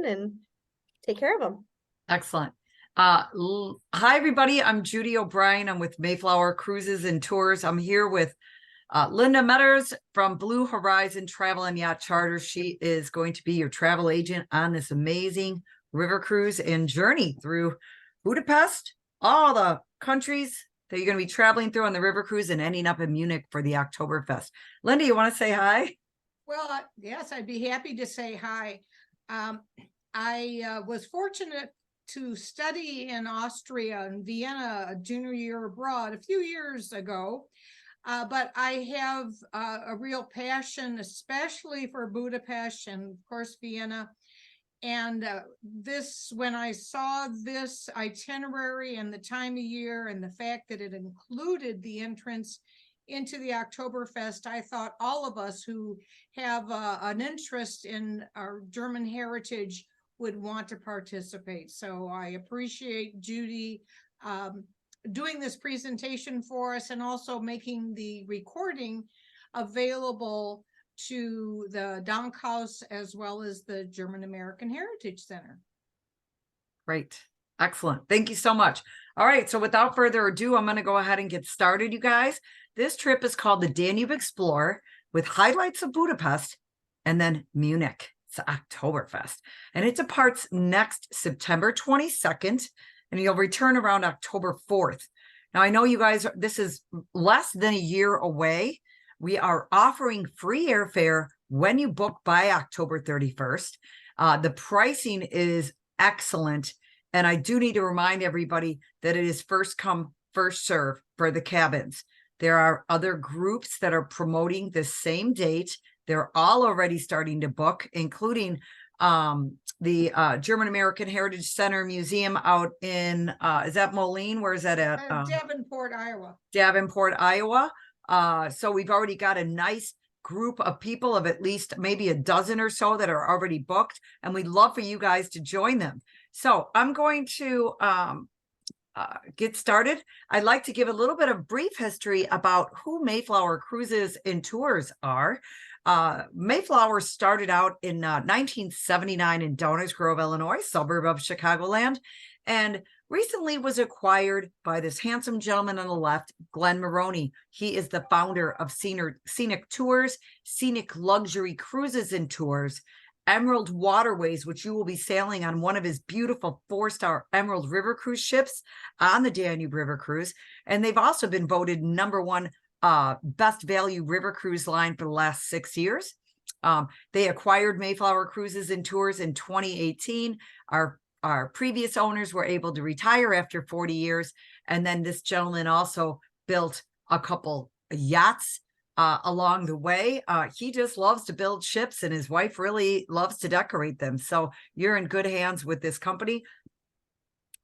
in and take care of them. Excellent. Hi, everybody. I'm Judy O'Brien. I'm with Mayflower Cruises and Tours. I'm here with Linda Meadors from Blue Horizon Travel and Yacht Charters. She is going to be your travel agent on this amazing river cruise and journey through Budapest, all the countries that you're going to be traveling through on the river cruise and ending up in Munich for the Oktoberfest. Linda, you want to say hi? Well, yes, I'd be happy to say hi. I was fortunate to study in Austria and Vienna a junior year abroad a few years ago. But I have a real passion, especially for Budapest and, of course, Vienna. And when I saw this itinerary and the time of year and the fact that it included the entrance into the Oktoberfest, I thought all of us who have an interest in our German heritage would want to participate. So I appreciate Judy doing this presentation for us and also making the recording available to the Dankhaus as well as the German American Heritage Center. Great. Excellent. Thank you so much. All right. So without further ado, I'm going to go ahead and get started, you guys. This trip is called the Danube Explorer with highlights of Budapest and then Munich. It's Oktoberfest. And it departs next September 22nd. And you'll return around October 4th. Now, I know you guys, this is less than a year away. We are offering free airfare when you book by October 31st. The pricing is excellent. And I do need to remind everybody that it is first come, first serve for the cabins. There are other groups that are promoting the same date. They're all already starting to book, including the German American Heritage Center Museum out in, is that Moline? Where is that at? Davenport, Iowa. Davenport, Iowa. So we've already got a nice group of people of at least maybe a dozen or so that are already booked. And we'd love for you guys to join them. So I'm going to get started. I'd like to give a little bit of brief history about who Mayflower Cruises and Tours are. Mayflower started out in 1979 in Downers Grove, Illinois, suburb of Chicagoland, and recently was acquired by this handsome gentleman on the left, Glenn Maroney. He is the founder of Scenic Tours, Scenic Luxury Cruises and Tours, Emerald Waterways, which you will be sailing on one of his beautiful 4-star Emerald River Cruise ships on the Danube River Cruise. And they've also been voted #1 best value river cruise line for the last 6 years. They acquired Mayflower Cruises and Tours in 2018. Our previous owners were able to retire after 40 years. And then this gentleman also built a couple yachts along the way. He just loves to build ships and his wife really loves to decorate them. So you're in good hands with this company.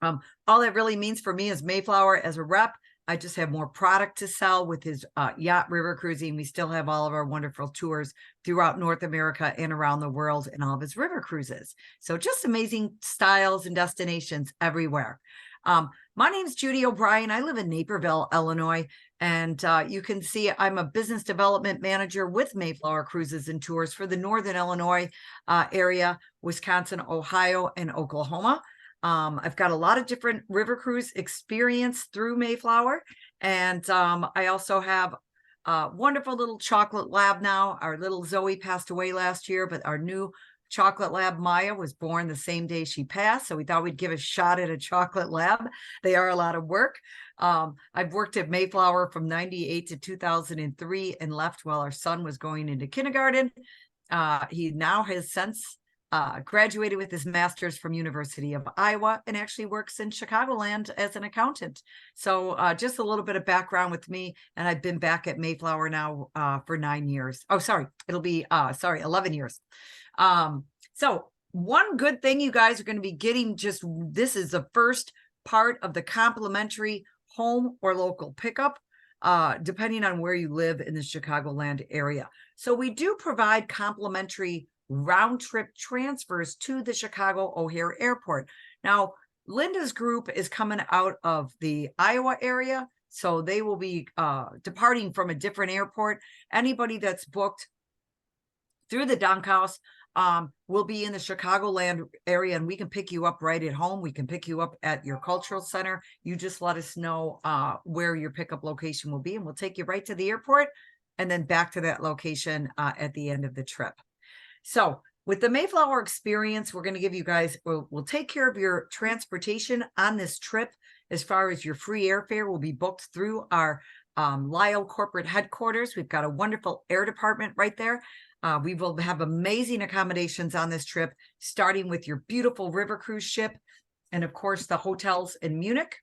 All that really means for me is Mayflower as a rep, I just have more product to sell with his yacht river cruising. We still have all of our wonderful tours throughout North America and around the world and all of his river cruises. So just amazing styles and destinations everywhere. My name is Judy O'Brien. I live in Naperville, Illinois. And you can see I'm a business development manager with Mayflower Cruises and Tours for the Northern Illinois area, Wisconsin, Ohio, and Oklahoma. I've got a lot of different river cruise experience through Mayflower. And I also have a wonderful little chocolate lab now. Our little Zoe passed away last year, but our new chocolate lab, Maya, was born the same day she passed. So we thought we'd give a shot at a chocolate lab. They are a lot of work. I've worked at Mayflower from 98 to 2003 and left while our son was going into kindergarten. He now has since graduated with his master's from University of Iowa and actually works in Chicagoland as an accountant. So just a little bit of background with me. And I've been back at Mayflower now for 9 years. Oh, sorry. It'll be, 11 years. So one good thing you guys are going to be getting, this is the first part of the complimentary home or local pickup, depending on where you live in the Chicagoland area. So we do provide complimentary round trip transfers to the Chicago O'Hare Airport. Now, Linda's group is coming out of the Iowa area, so they will be departing from a different airport. Anybody that's booked through the Dankhaus we'll be in the Chicagoland area and we can pick you up right at home. We can pick you up at your cultural center. You just let us know where your pickup location will be, and we'll take you right to the airport and then back to that location at the end of the trip. So with the Mayflower experience, we're going to give you guys, we'll take care of your transportation on this trip. As far as your free airfare will be booked through our Lyle corporate headquarters. We've got a wonderful air department right there. We will have amazing accommodations on this trip, starting with your beautiful river cruise ship and, of course, the hotels in Munich,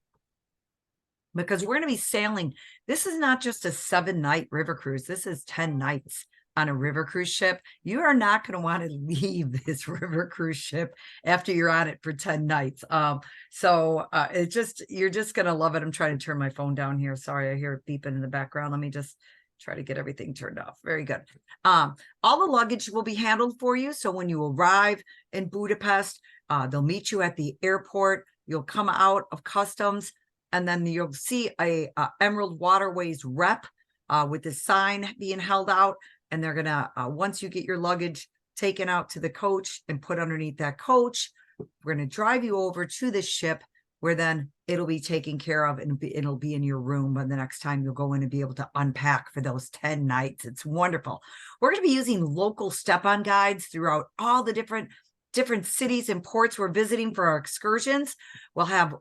because we're going to be sailing. This is not just a 7-night river cruise. This is 10 nights on a river cruise ship. You are not going to want to leave this river cruise ship after you're on it for 10 nights. You're just going to love it. I'm trying to turn my phone down here. Sorry, I hear it beeping in the background. Let me just try to get everything turned off. Very good. All the luggage will be handled for you. So when you arrive in Budapest, they'll meet you at the airport. You'll come out of customs, and then you'll see a Emerald Waterways rep with the sign being held out. And they're going to, once you get your luggage taken out to the coach and put underneath that coach, we're going to drive you over to the ship where then it'll be taken care of and it'll be in your room. And the next time you'll go in and be able to unpack for those 10 nights. It's wonderful. We're going to be using local step-on guides throughout all the different cities and ports we're visiting for our excursions. We'll have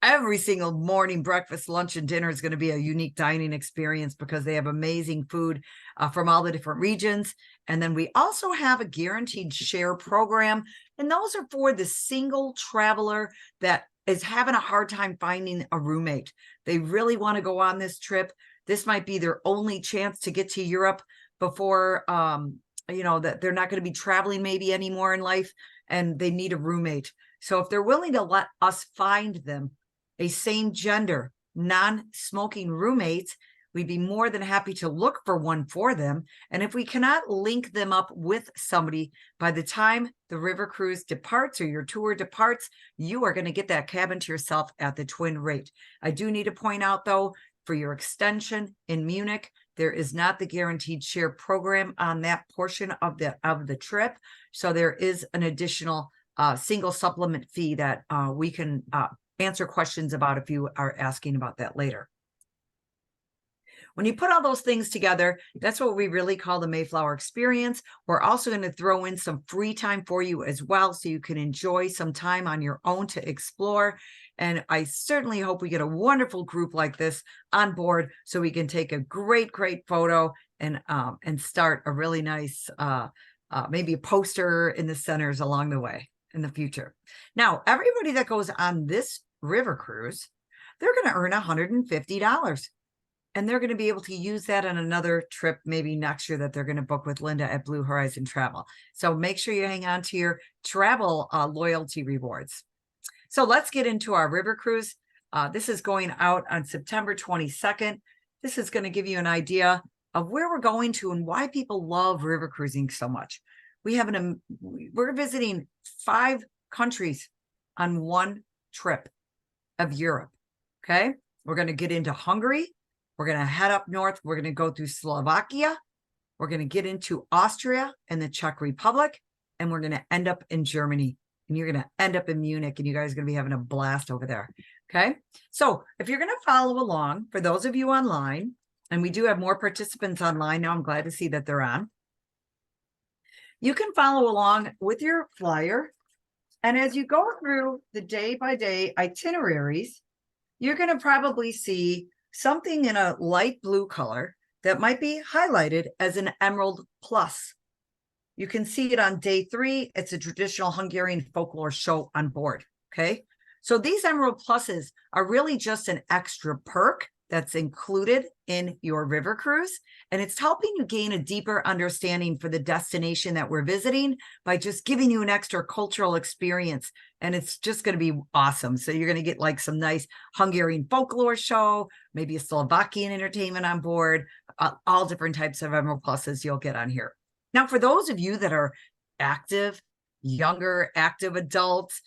every single morning, breakfast, lunch, and dinner is going to be a unique dining experience because they have amazing food from all the different regions. And then we also have a guaranteed share program. And those are for the single traveler that is having a hard time finding a roommate. They really want to go on this trip. This might be their only chance to get to Europe before, that they're not going to be traveling maybe anymore in life, and they need a roommate. So if they're willing to let us find them a same gender, non-smoking roommate, we'd be more than happy to look for one for them. And if we cannot link them up with somebody by the time the river cruise departs or your tour departs, you are going to get that cabin to yourself at the twin rate. I do need to point out, though, for your extension in Munich, there is not the guaranteed share program on that portion of the trip. So there is an additional single supplement fee that we can answer questions about if you are asking about that later. When you put all those things together, that's what we really call the Mayflower experience. We're also going to throw in some free time for you as well, so you can enjoy some time on your own to explore. And I certainly hope we get a wonderful group like this on board so we can take a great photo and start a really nice, maybe a poster in the centers along the way in the future. Now, everybody that goes on this river cruise, they're going to earn $150. And they're going to be able to use that on another trip, maybe next year, that they're going to book with Linda at Blue Horizon Travel. So make sure you hang on to your travel loyalty rewards. So let's get into our river cruise. This is going out on September 22nd. This is going to give you an idea of where we're going to and why people love river cruising so much. We're visiting 5 countries on one trip of Europe. Okay. We're going to get into Hungary. We're going to head up north. We're going to go through Slovakia. We're going to get into Austria and the Czech Republic. And we're going to end up in Germany. And you're going to end up in Munich. And you guys are going to be having a blast over there. Okay. So if you're going to follow along, for those of you online, and we do have more participants online now, I'm glad to see that they're on. You can follow along with your flyer. And as you go through the day-by-day itineraries, you're going to probably see something in a light blue color that might be highlighted as an Emerald Plus. You can see it on day 3. It's a traditional Hungarian folklore show on board. Okay. So these Emerald Pluses are really just an extra perk that's included in your river cruise. And it's helping you gain a deeper understanding for the destination that we're visiting by just giving you an extra cultural experience. And it's just going to be awesome. So you're going to get like some nice Hungarian folklore show, maybe a Slovakian entertainment on board, all different types of Emerald Pluses you'll get on here. Now, for those of you that are active, younger, active adults,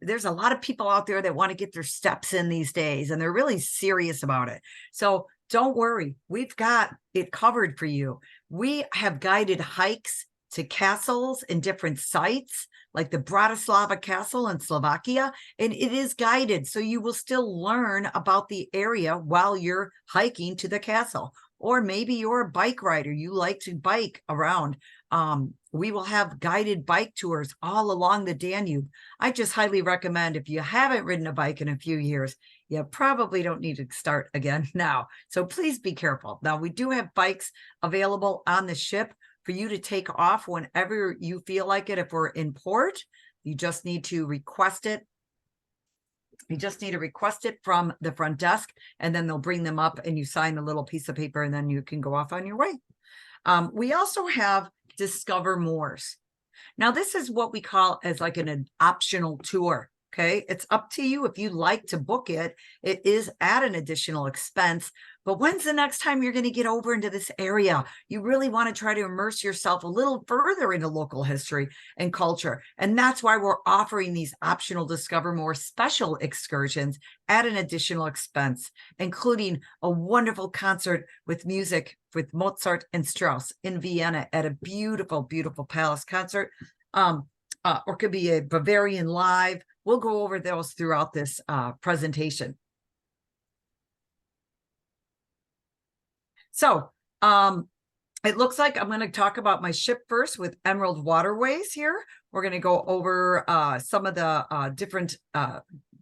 there's a lot of people out there that want to get their steps in these days, and they're really serious about it. So don't worry, we've got it covered for you. We have guided hikes to castles and different sites, like the Bratislava Castle in Slovakia, and it is guided. So you will still learn about the area while you're hiking to the castle. Or maybe you're a bike rider, you like to bike around. We will have guided bike tours all along the Danube. I just highly recommend, if you haven't ridden a bike in a few years, you probably don't need to start again now. So please be careful. Now, we do have bikes available on the ship for you to take off whenever you feel like it. If we're in port, you just need to request it. You just need to request it from the front desk, and then they'll bring them up and you sign a little piece of paper, and then you can go off on your way. We also have Discover Moors. Now, this is what we call as like an optional tour. Okay, it's up to you if you like to book it. It is at an additional expense. But when's the next time you're going to get over into this area? You really want to try to immerse yourself a little further into local history and culture. And that's why we're offering these optional Discover More special excursions at an additional expense, including a wonderful concert with music with Mozart and Strauss in Vienna at a beautiful, beautiful palace concert. Or it could be a Bavarian live. We'll go over those throughout this presentation. So it looks like I'm going to talk about my ship first with Emerald Waterways here. We're going to go over some of the different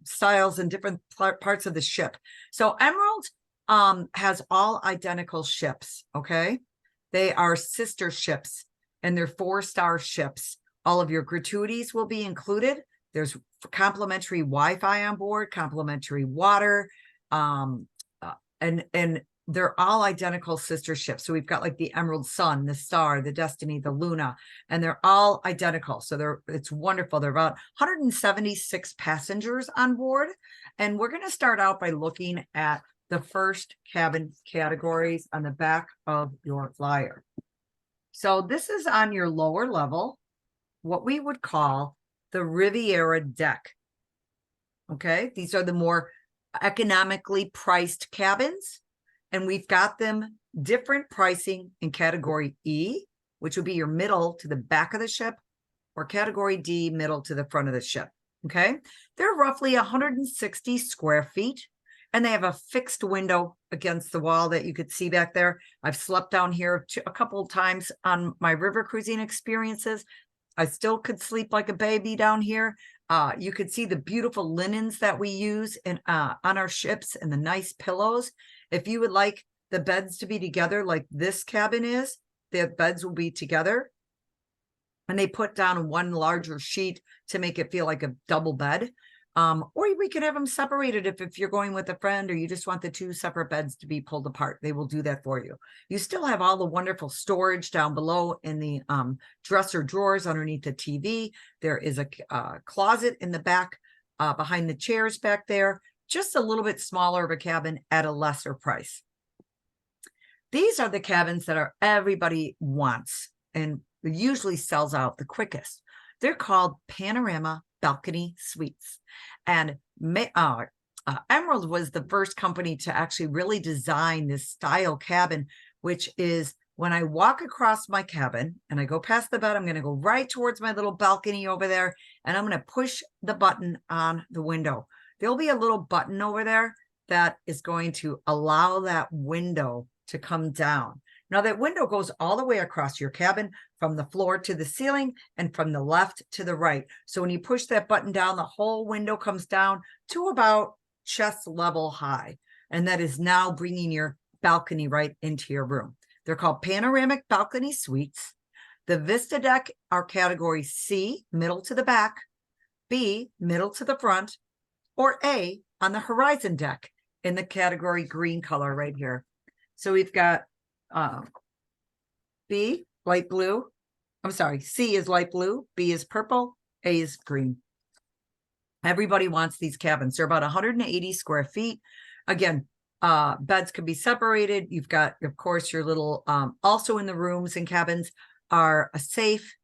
styles and different parts of the ship. So Emerald has all identical ships, okay? They are sister ships, and they're 4-star ships. All of your gratuities will be included. There's complimentary Wi-Fi on board, complimentary water, and they're all identical sister ships. So we've got like the Emerald Sun, the Star, the Destiny, the Luna, and they're all identical. So it's wonderful. There are about 176 passengers on board. And we're going to start out by looking at the first cabin categories on the back of your flyer. So this is on your lower level, what we would call the Riviera deck. Okay, these are the more economically priced cabins, and we've got them different pricing in category E, which would be your middle to the back of the ship, or category D, middle to the front of the ship. Okay, they're roughly 160 square feet, and they have a fixed window against the wall that you could see back there. I've slept down here a couple of times on my river cruising experiences. I still could sleep like a baby down here. You could see the beautiful linens that we use on our ships and the nice pillows. If you would like the beds to be together like this cabin is, the beds will be together. And they put down one larger sheet to make it feel like a double bed. Or we can have them separated if you're going with a friend, or you just want the 2 separate beds to be pulled apart. They will do that for you. You still have all the wonderful storage down below in the dresser drawers underneath the TV. There is a closet in the back behind the chairs back there. Just a little bit smaller of a cabin at a lesser price. These are the cabins that everybody wants and usually sells out the quickest. They're called Panorama Balcony Suites. And Emerald was the first company to actually really design this style cabin, which is when I walk across my cabin and I go past the bed, I'm going to go right towards my little balcony over there, and I'm going to push the button on the window. There'll be a little button over there that is going to allow that window to come down. Now, that window goes all the way across your cabin from the floor to the ceiling and from the left to the right. So when you push that button down, the whole window comes down to about chest level high. And that is now bringing your balcony right into your room. They're called Panoramic Balcony Suites. The Vista Deck are category C, middle to the back, B, middle to the front, or A, on the Horizon Deck in the category green color right here. So we've got B, light blue. I'm sorry, C is light blue, B is purple, A is green. Everybody wants these cabins. They're about 180 square feet. Again, beds could be separated. You've got, of course, your little, also in the rooms and cabins are a safe,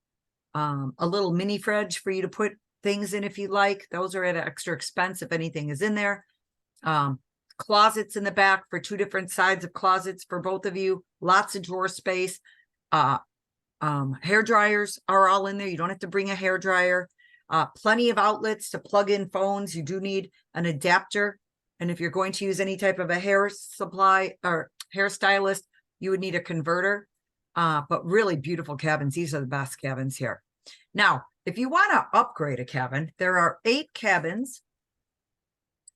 a little mini fridge for you to put things in if you like. Those are at an extra expense if anything is in there. Closets in the back for 2 different sides of closets for both of you. Lots of drawer space. Hair dryers are all in there. You don't have to bring a hair dryer. Plenty of outlets to plug in phones. You do need an adapter. And if you're going to use any type of a hair supply or hairstylist, you would need a converter. But really beautiful cabins. These are the best cabins here. Now, if you want to upgrade a cabin, there are 8 cabins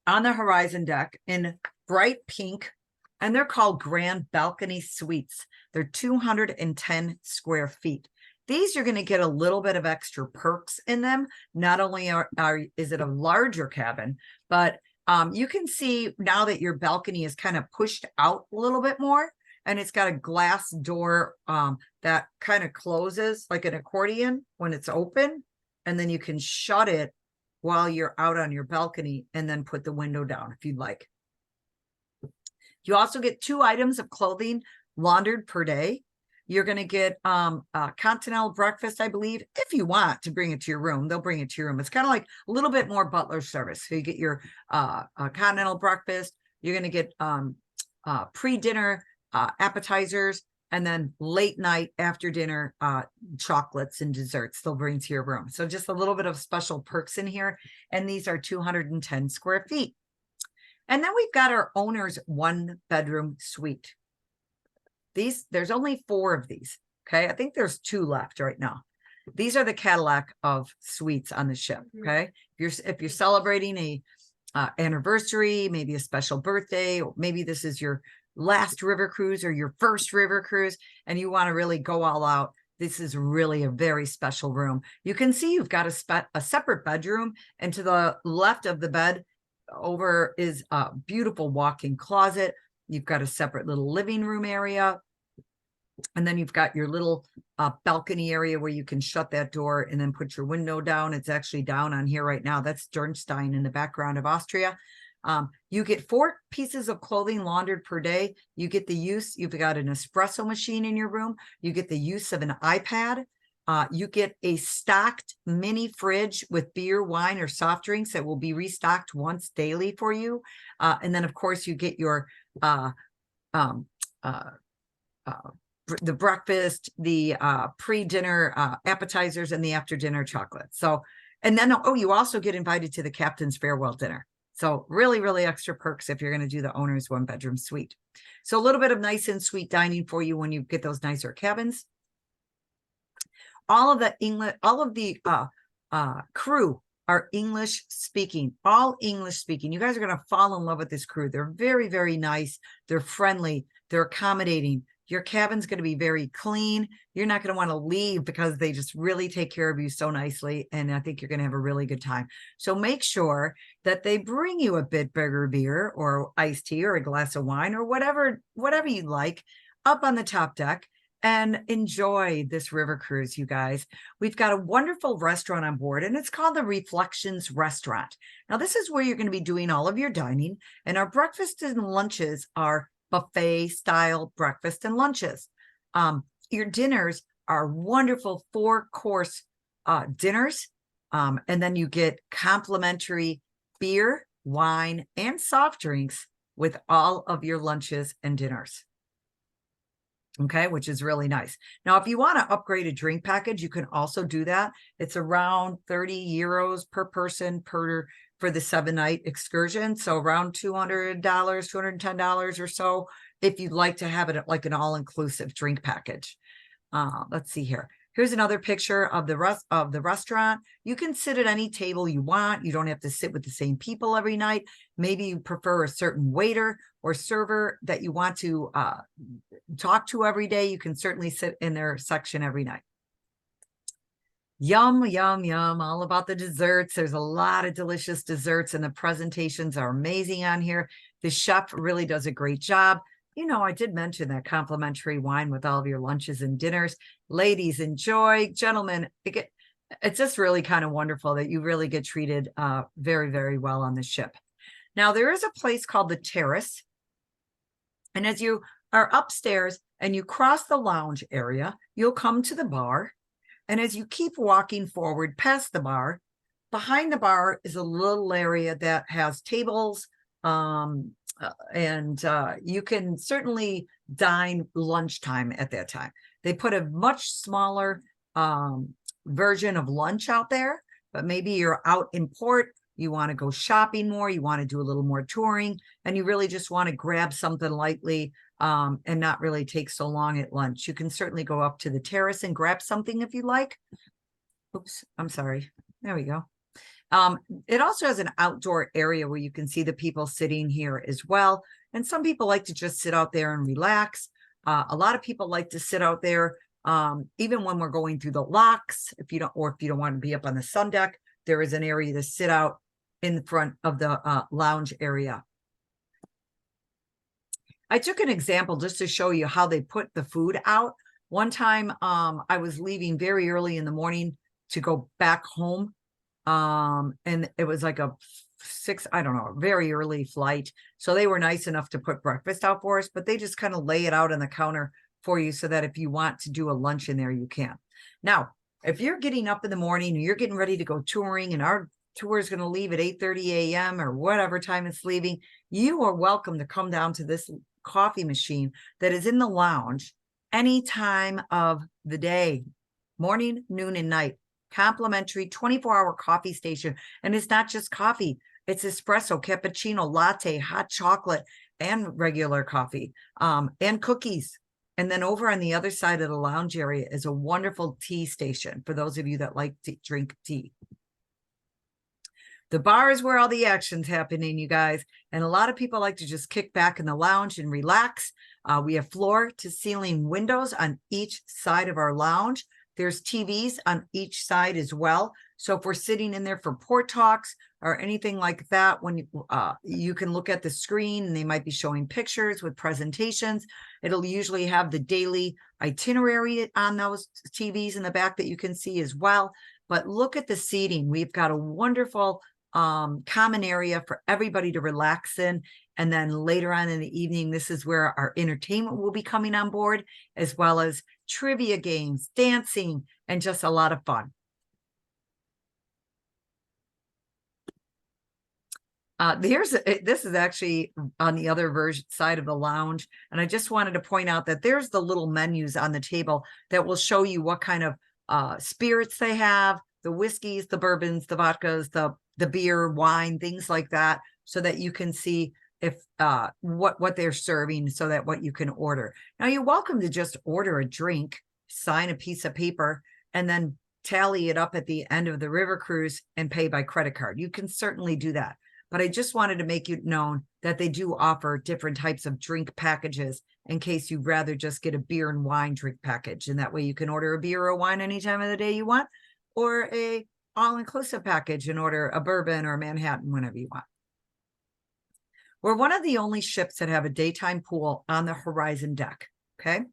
on the Horizon deck in bright pink, and they're called Grand Balcony Suites. They're 210 square feet. These you're going to get a little bit of extra perks in them. Not only is it a larger cabin, but you can see now that your balcony is kind of pushed out a little bit more, and it's got a glass door that kind of closes like an accordion when it's open, and then you can shut it while you're out on your balcony and then put the window down if you'd like. You also get 2 items of clothing laundered per day. You're going to get a continental breakfast, I believe, if you want to bring it to your room. They'll bring it to your room. It's kind of like a little bit more butler service. So you get your continental breakfast. You're going to get pre-dinner appetizers, and then late night after dinner chocolates and desserts they'll bring to your room. So just a little bit of special perks in here. And these are 210 square feet. And then we've got our owner's 1-bedroom suite. There's only 4 of these. Okay. I think there's 2 left right now. These are the Cadillac of suites on the ship. Okay. If you're celebrating a anniversary, maybe a special birthday, or maybe this is your last river cruise or your first river cruise, and you want to really go all out, this is really a very special room. You can see you've got a separate bedroom, and to the left of the bed over is a beautiful walk-in closet. You've got a separate little living room area. And then you've got your little balcony area where you can shut that door and then put your window down. It's actually down on here right now. That's Sternstein in the background of Austria. You get 4 pieces of clothing laundered per day. You get the use, you've got an espresso machine in your room. You get the use of an iPad. You get a stocked mini fridge with beer, wine, or soft drinks that will be restocked once daily for you. And then, of course, you get your the breakfast, the pre-dinner appetizers, and the after-dinner chocolate. So, and then, oh, you also get invited to the captain's farewell dinner. So really, really extra perks if you're going to do the owner's 1-bedroom suite. So a little bit of nice and sweet dining for you when you get those nicer cabins. All of the crew are English speaking, all English speaking. You guys are going to fall in love with this crew. They're very, very nice. They're friendly. They're accommodating. Your cabin's going to be very clean. You're not going to want to leave because they just really take care of you so nicely. And I think you're going to have a really good time. So make sure that they bring you a bit bigger beer or iced tea or a glass of wine or whatever you'd like up on the top deck, and enjoy this river cruise, you guys. We've got a wonderful restaurant on board, and it's called the Reflections Restaurant. Now, this is where you're going to be doing all of your dining, and our breakfast and lunches are buffet style breakfast and lunches. Your dinners are wonderful 4-course dinners. And then you get complimentary beer, wine, and soft drinks with all of your lunches and dinners. Okay, which is really nice. Now, if you want to upgrade a drink package, you can also do that. It's around 30 euros per person for the 7-night excursion. So around $200, $210 or so, if you'd like to have it like an all-inclusive drink package. Let's see here. Here's another picture of the restaurant. You can sit at any table you want. You don't have to sit with the same people every night. Maybe you prefer a certain waiter or server that you want to talk to every day. You can certainly sit in their section every night. Yum, yum, yum. All about the desserts. There's a lot of delicious desserts, and the presentations are amazing on here. The chef really does a great job. You know, I did mention that complimentary wine with all of your lunches and dinners. Ladies, enjoy. Gentlemen, it's just really kind of wonderful that you really get treated very, very well on the ship. Now, there is a place called the Terrace. And as you are upstairs and you cross the lounge area, you'll come to the bar. And as you keep walking forward past the bar, behind the bar is a little area that has tables, You can certainly dine lunchtime at that time. They put a much smaller version of lunch out there, but maybe you're out in port, you want to go shopping more, you want to do a little more touring, and you really just want to grab something lightly and not really take so long at lunch. You can certainly go up to the terrace and grab something if you like. Oops, I'm sorry. There we go. It also has an outdoor area where you can see the people sitting here as well. And some people like to just sit out there and relax. A lot of people like to sit out there, even when we're going through the locks. If you don't want to be up on the sun deck, there is an area to sit out in the front of the lounge area. I took an example just to show you how they put the food out. One time, I was leaving very early in the morning to go back home. And it was like a very early flight. So they were nice enough to put breakfast out for us, but they just kind of lay it out on the counter for you so that if you want to do a lunch in there, you can. Now, if you're getting up in the morning and you're getting ready to go touring and our tour is going to leave at 8:30 a.m. or whatever time it's leaving, you are welcome to come down to this coffee machine that is in the lounge any time of the day, morning, noon, and night. Complimentary 24-hour coffee station. And it's not just coffee. It's espresso, cappuccino, latte, hot chocolate, and regular coffee, and cookies. And then over on the other side of the lounge area is a wonderful tea station for those of you that like to drink tea. The bar is where all the action's happening, you guys. And a lot of people like to just kick back in the lounge and relax. We have floor-to-ceiling windows on each side of our lounge. There's TVs on each side as well. So if we're sitting in there for port talks or anything like that, when you can look at the screen and they might be showing pictures with presentations. It'll usually have the daily itinerary on those TVs in the back that you can see as well. But look at the seating. We've got a wonderful common area for everybody to relax in. And then later on in the evening, this is where our entertainment will be coming on board, as well as trivia games, dancing, and just a lot of fun. This is actually on the other side of the lounge. And I just wanted to point out that there's the little menus on the table that will show you what kind of spirits they have, the whiskeys, the bourbons, the vodkas, the beer, wine, things like that, so that you can see if what they're serving, so that what you can order. Now, you're welcome to just order a drink, sign a piece of paper, and then tally it up at the end of the river cruise and pay by credit card. You can certainly do that. But I just wanted to make it known that they do offer different types of drink packages in case you'd rather just get a beer and wine drink package. And that way you can order a beer or wine any time of the day you want, or a all-inclusive package and order a bourbon or a Manhattan whenever you want. We're one of the only ships that have a daytime pool on the horizon deck, okay?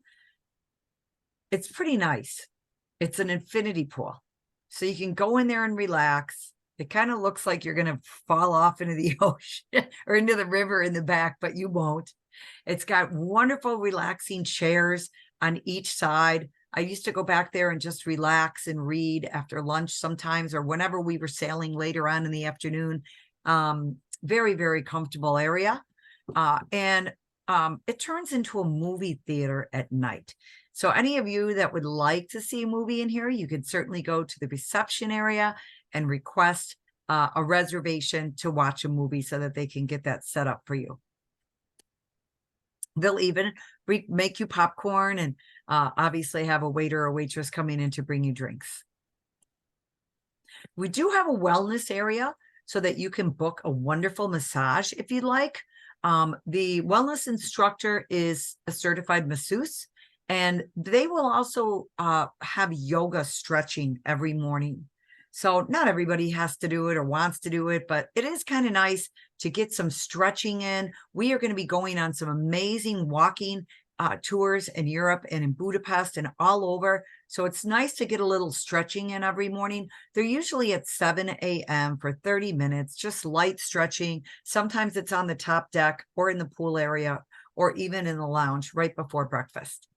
It's pretty nice. It's an infinity pool. So you can go in there and relax. It kind of looks like you're going to fall off into the ocean or into the river in the back, but you won't. It's got wonderful relaxing chairs on each side. I used to go back there and just relax and read after lunch sometimes, or whenever we were sailing later on in the afternoon. Very, very comfortable area. It turns into a movie theater at night. So any of you that would like to see a movie in here, you could certainly go to the reception area and request a reservation to watch a movie so that they can get that set up for you. They'll even make you popcorn and obviously have a waiter or waitress coming in to bring you drinks. We do have a wellness area so that you can book a wonderful massage if you'd like. The wellness instructor is a certified masseuse, and they will also have yoga stretching every morning. So not everybody has to do it or wants to do it, but it is kind of nice to get some stretching in. We are going to be going on some amazing walking tours in Europe and in Budapest and all over. So it's nice to get a little stretching in every morning. They're usually at 7 a.m. for 30 minutes, just light stretching. Sometimes it's on the top deck or in the pool area or even in the lounge right before breakfast.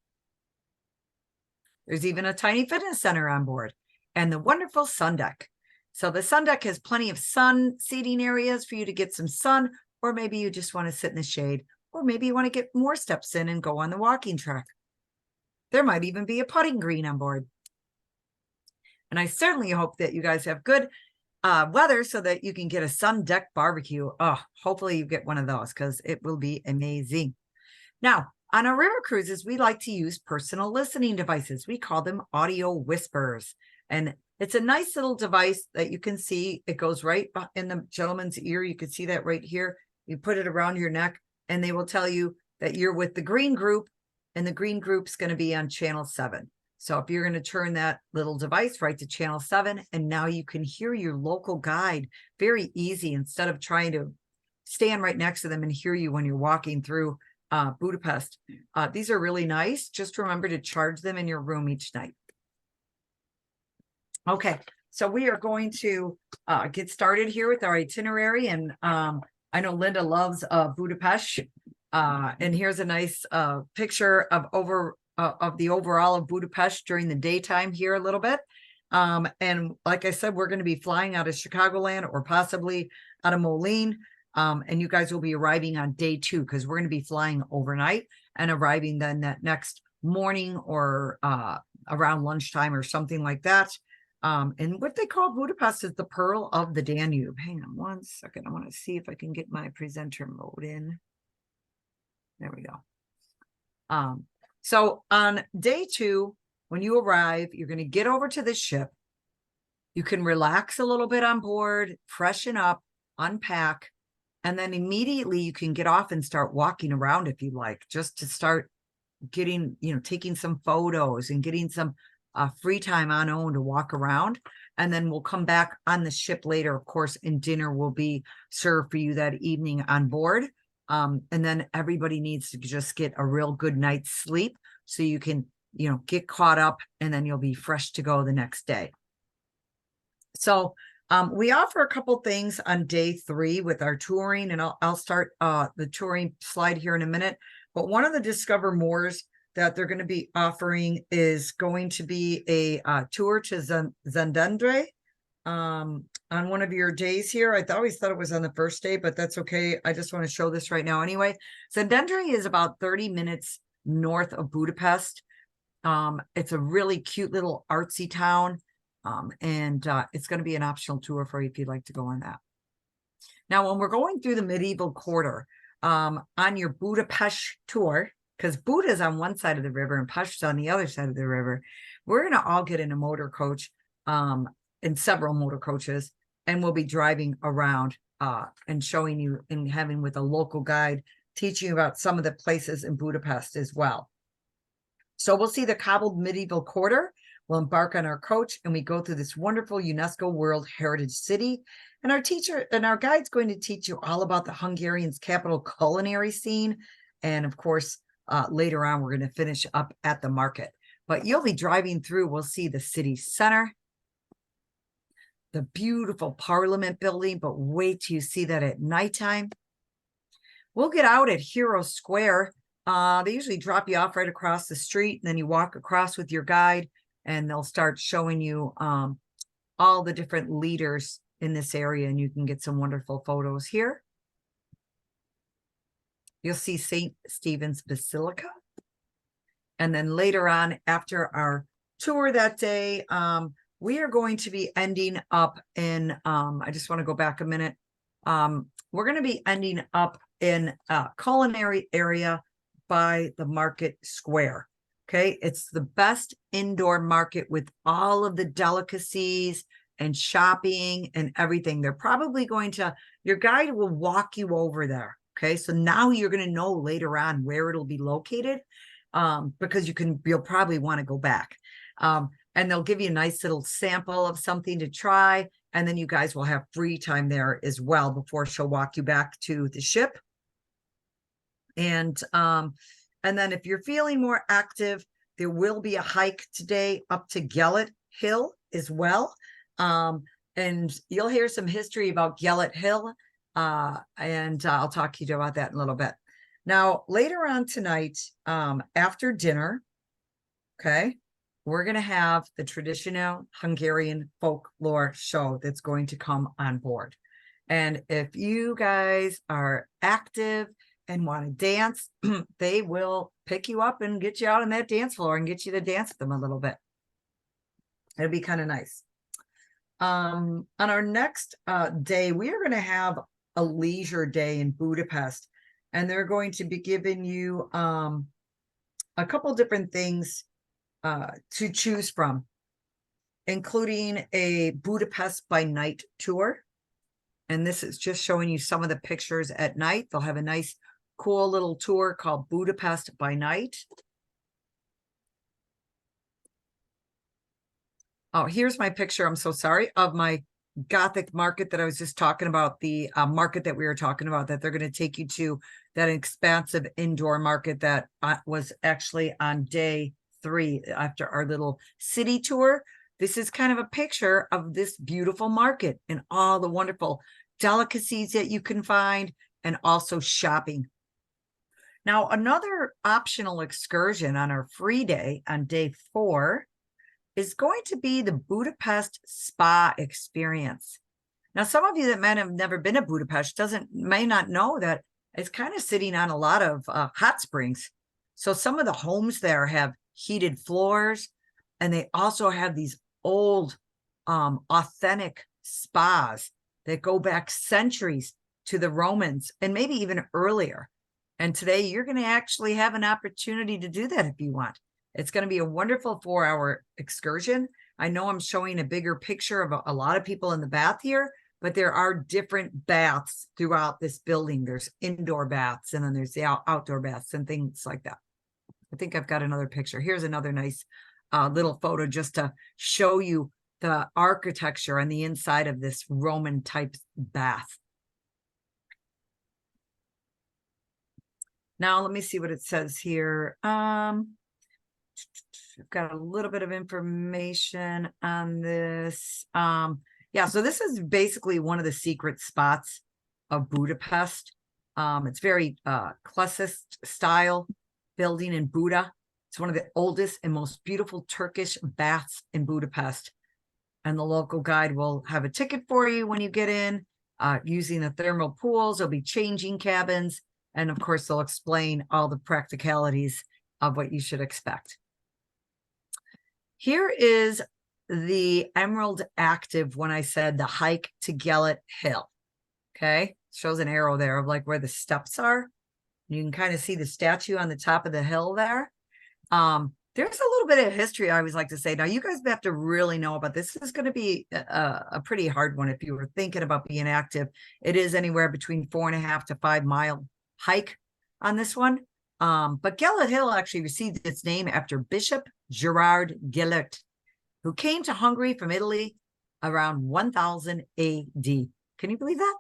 There's even a tiny fitness center on board and the wonderful sun deck. So the sun deck has plenty of sun seating areas for you to get some sun, or maybe you just want to sit in the shade, or maybe you want to get more steps in and go on the walking track. There might even be a putting green on board. And I certainly hope that you guys have good weather so that you can get a sun deck barbecue. Oh, hopefully you get one of those because it will be amazing. Now, on our river cruises, we like to use personal listening devices. We call them audio whisperers. And it's a nice little device that you can see. It goes right in the gentleman's ear. You can see that right here. You put it around your neck and they will tell you that you're with the green group, and the green group's going to be on channel 7. So if you're going to turn that little device right to channel 7, and now you can hear your local guide very easy instead of trying to stand right next to them and hear you when you're walking through Budapest. These are really nice. Just remember to charge them in your room each night. Okay, so we are going to get started here with our itinerary. And I know Linda loves Budapest. And here's a nice picture of the overall of Budapest during the daytime here a little bit. And like I said, we're going to be flying out of Chicagoland or possibly out of Moline. And you guys will be arriving on day 2 because we're going to be flying overnight and arriving then that next morning or around lunchtime or something like that. And what they call Budapest is the Pearl of the Danube. Hang on one second. I want to see if I can get my presenter mode in. There we go. So on day 2, when you arrive, you're going to get over to the ship. You can relax a little bit on board, freshen up, unpack, and then immediately you can get off and start walking around if you like, just to start getting, taking some photos and getting some free time on own to walk around. And then we'll come back on the ship later, of course, and dinner will be served for you that evening on board. And then everybody needs to just get a real good night's sleep so you can, get caught up and then you'll be fresh to go the next day. So we offer a couple things on day 3 with our touring, and I'll start the touring slide here in a minute. But one of the Discover Mores that they're going to be offering is going to be a tour to Zandendre on one of your days here. I always thought it was on the first day, but that's okay. I just want to show this right now anyway. Zandendre is about 30 minutes north of Budapest. It's a really cute little artsy town. And it's going to be an optional tour for you if you'd like to go on that. Now, when we're going through the medieval quarter on your Budapest tour, because Buda is on one side of the river and Pest is on the other side of the river, we're going to all get in a motor coach in several motor coaches, and we'll be driving around and showing you and having with a local guide, teaching you about some of the places in Budapest as well. So we'll see the cobbled medieval quarter. We'll embark on our coach and we go through this wonderful UNESCO World Heritage City. And our guide's going to teach you all about the Hungarian's capital culinary scene. And of course, later on, we're going to finish up at the market. But you'll be driving through, we'll see the city center, the beautiful Parliament building, but wait till you see that at nighttime. We'll get out at Hero Square. They usually drop you off right across the street, and then you walk across with your guide, and they'll start showing you all the different leaders in this area, and you can get some wonderful photos here. You'll see St. Stephen's Basilica. And then later on, after our tour that day, we are going to be ending up in, I just want to go back a minute. We're going to be ending up in a culinary area by the market square. Okay, it's the best indoor market with all of the delicacies and shopping and everything. They're probably going to, your guide will walk you over there. Okay, so now you're going to know later on where it'll be located because you'll probably want to go back. And they'll give you a nice little sample of something to try. And then you guys will have free time there as well before she'll walk you back to the ship. And then if you're feeling more active, there will be a hike today up to Gellet Hill as well. And you'll hear some history about Gellet Hill. And I'll talk to you about that in a little bit. Now, later on tonight, after dinner, okay, we're going to have the traditional Hungarian folklore show that's going to come on board. And if you guys are active and want to dance, they will pick you up and get you out on that dance floor and get you to dance with them a little bit. It'll be kind of nice. On our next day, we are going to have a leisure day in Budapest, and they're going to be giving you a couple different things to choose from, including a Budapest by night tour. And this is just showing you some of the pictures at night. They'll have a nice, cool little tour called Budapest by night. Oh, here's my picture. I'm so sorry, of my Gothic market that I was just talking about, the market that we were talking about, that they're going to take you to, that expansive indoor market that was actually on day 3 after our little city tour. This is kind of a picture of this beautiful market and all the wonderful delicacies that you can find, and also shopping. Now, another optional excursion on our free day on day 4 is going to be the Budapest spa experience. Now, some of you that might have never been to Budapest may not know that it's kind of sitting on a lot of hot springs. So some of the homes there have heated floors, and they also have these old, authentic spas that go back centuries to the Romans and maybe even earlier. And today you're going to actually have an opportunity to do that if you want. It's going to be a wonderful 4-hour excursion. I know I'm showing a bigger picture of a lot of people in the bath here, but there are different baths throughout this building. There's indoor baths, and then there's the outdoor baths and things like that. I think I've got another picture. Here's another nice little photo just to show you the architecture on the inside of this Roman type bath. Now, let me see what it says here. I've got a little bit of information on this. Yeah, so this is basically one of the secret spots of Budapest. It's very classicist style building in Buda. It's one of the oldest and most beautiful Turkish baths in Budapest. And the local guide will have a ticket for you when you get in, using the thermal pools. There'll be changing cabins. And of course, they'll explain all the practicalities of what you should expect. Here is the Emerald Active when I said the hike to Gellet Hill. Okay, shows an arrow there of like where the steps are. You can kind of see the statue on the top of the hill there. There's a little bit of history I always like to say. Now, you guys have to really know about this. This is going to be a pretty hard one if you were thinking about being active. It is anywhere between 4.5 to 5 mile hike on this one. But Gellet Hill actually received its name after Bishop Gerard Gellert, who came to Hungary from Italy around 1000 AD. Can you believe that?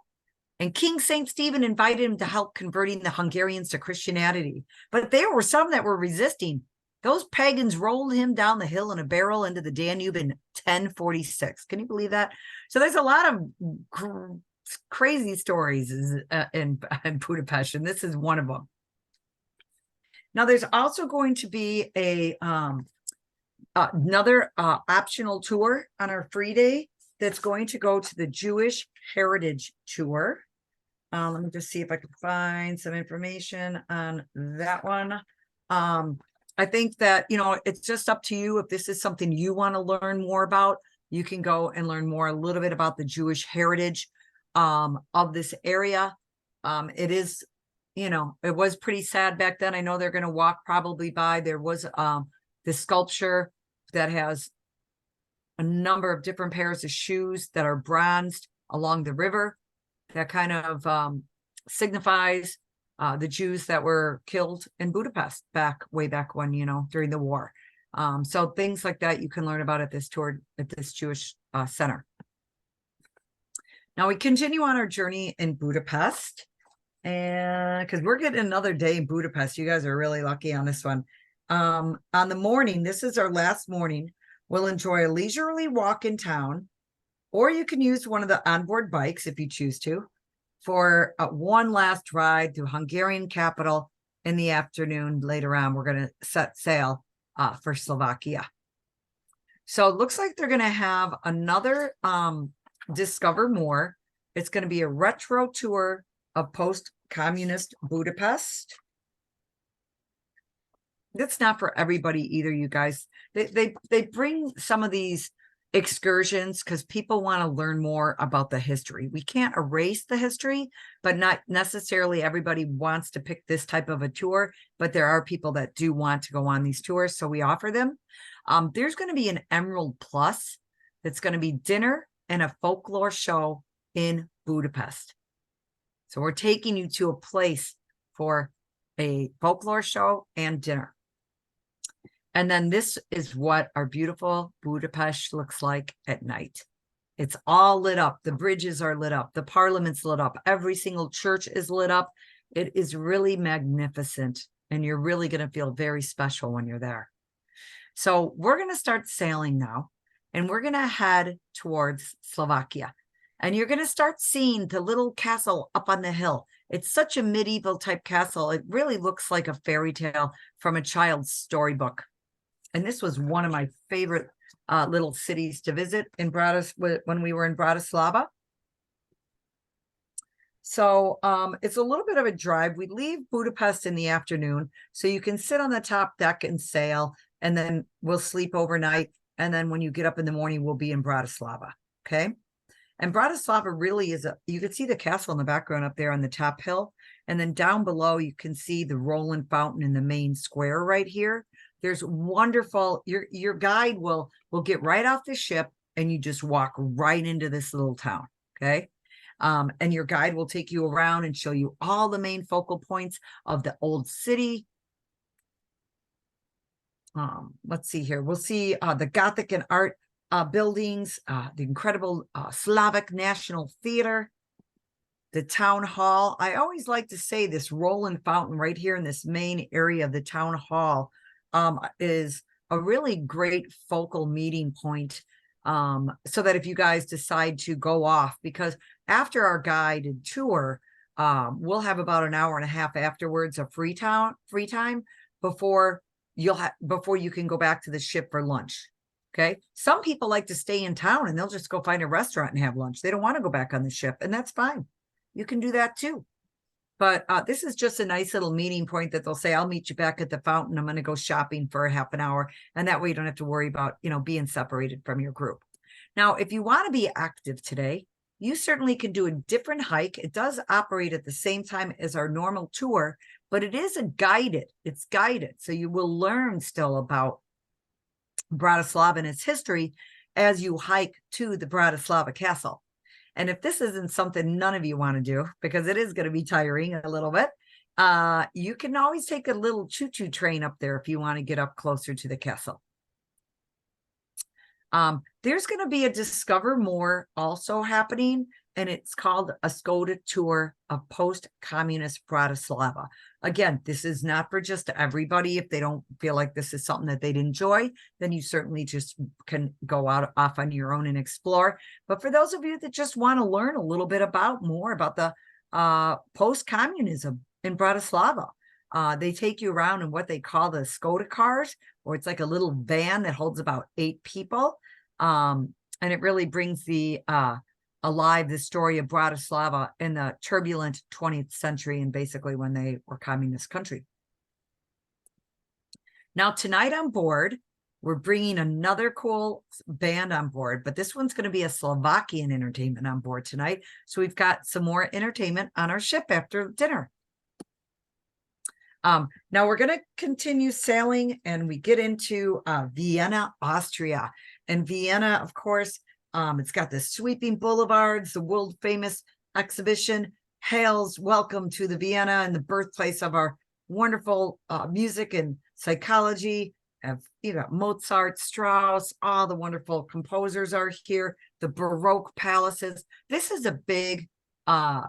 And King St. Stephen invited him to help converting the Hungarians to Christianity. But there were some that were resisting. Those pagans rolled him down the hill in a barrel into the Danube in 1046. Can you believe that? So there's a lot of crazy stories in Budapest, and this is one of them. Now, there's also going to be another optional tour on our free day that's going to go to the Jewish Heritage Tour. Let me just see if I can find some information on that one. I think that, you know, it's just up to you. If this is something you want to learn more about, you can go and learn more a little bit about the Jewish heritage of this area. It is, you know, it was pretty sad back then. I know they're going to walk probably by. There was this sculpture that has a number of different pairs of shoes that are bronzed along the river. That kind of signifies the Jews that were killed in Budapest way back when, you know, during the war. So things like that you can learn about at this tour at this Jewish center. Now we continue on our journey in Budapest, and because we're getting another day in Budapest. You guys are really lucky on this one. On the morning, this is our last morning, we'll enjoy a leisurely walk in town, or you can use one of the onboard bikes if you choose to, for one last ride through Hungarian capital in the afternoon. Later on, we're going to set sail for Slovakia. So it looks like they're going to have another Discover More It's going to be a retro tour of post-communist Budapest. That's not for everybody either, you guys. They bring some of these excursions because people want to learn more about the history. We can't erase the history, but not necessarily everybody wants to pick this type of a tour, but there are people that do want to go on these tours, so we offer them. There's going to be an Emerald Plus that's going to be dinner and a folklore show in Budapest. So we're taking you to a place for a folklore show and dinner. And then this is what our beautiful Budapest looks like at night. It's all lit up. The bridges are lit up. The parliament's lit up. Every single church is lit up. It is really magnificent. And you're really going to feel very special when you're there. So we're going to start sailing now. And we're going to head towards Slovakia. And you're going to start seeing the little castle up on the hill. It's such a medieval type castle. It really looks like a fairy tale from a child's storybook. And this was one of my favorite little cities to visit in when we were in Bratislava. So it's a little bit of a drive. We leave Budapest in the afternoon, so you can sit on the top deck and sail, and then we'll sleep overnight. And then when you get up in the morning, we'll be in Bratislava. Okay. And Bratislava really is you can see the castle in the background up there on the top hill. And then down below, you can see the Roland Fountain in the main square right here. There's wonderful, your guide will get right off the ship and you just walk right into this little town, okay? And your guide will take you around and show you all the main focal points of the old city. Let's see here. We'll see the Gothic and art buildings, the incredible Slavic National Theater, the town hall. I always like to say this Roland Fountain right here in this main area of the town hall is a really great focal meeting point, so that if you guys decide to go off, because after our guided tour, we'll have about an hour and a half afterwards of free time before you can go back to the ship for lunch. Okay. Some people like to stay in town and they'll just go find a restaurant and have lunch. They don't want to go back on the ship, and that's fine. You can do that too. But this is just a nice little meeting point that they'll say, I'll meet you back at the fountain. I'm going to go shopping for a half an hour. And that way you don't have to worry about, being separated from your group. Now, if you want to be active today, you certainly can do a different hike. It does operate at the same time as our normal tour, but it is it's guided. So you will learn still about Bratislava and its history as you hike to the Bratislava Castle. And if this isn't something none of you want to do, because it is going to be tiring a little bit, you can always take a little choo-choo train up there if you want to get up closer to the castle. There's going to be a Discover More also happening, and it's called a Skoda tour of post-communist Bratislava. Again, this is not for just everybody. If they don't feel like this is something that they'd enjoy, then you certainly just can go off on your own and explore. But for those of you that just want to learn a little bit more about the post-communism in Bratislava, they take you around in what they call the Skoda cars, or it's like a little van that holds about 8 people. And it really brings alive the story of Bratislava in the turbulent 20th century and basically when they were communist country. Now, tonight on board, we're bringing another cool band on board, but this one's going to be a Slovakian entertainment on board tonight. So we've got some more entertainment on our ship after dinner. Now we're going to continue sailing and we get into Vienna, Austria. And Vienna, of course, it's got the sweeping boulevards, the world famous exhibition hails welcome to the Vienna and the birthplace of our wonderful music and psychology. You got Mozart, Strauss, all the wonderful composers are here, the Baroque palaces. This is a big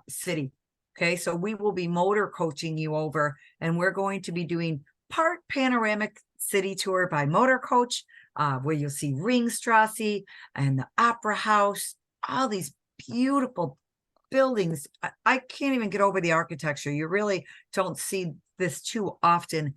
city. Okay, so we will be motor coaching you over, and we're going to be doing part panoramic city tour by motor coach, where you'll see Ringstrasse and the Opera House, all these beautiful buildings. I can't even get over the architecture. You really don't see this too often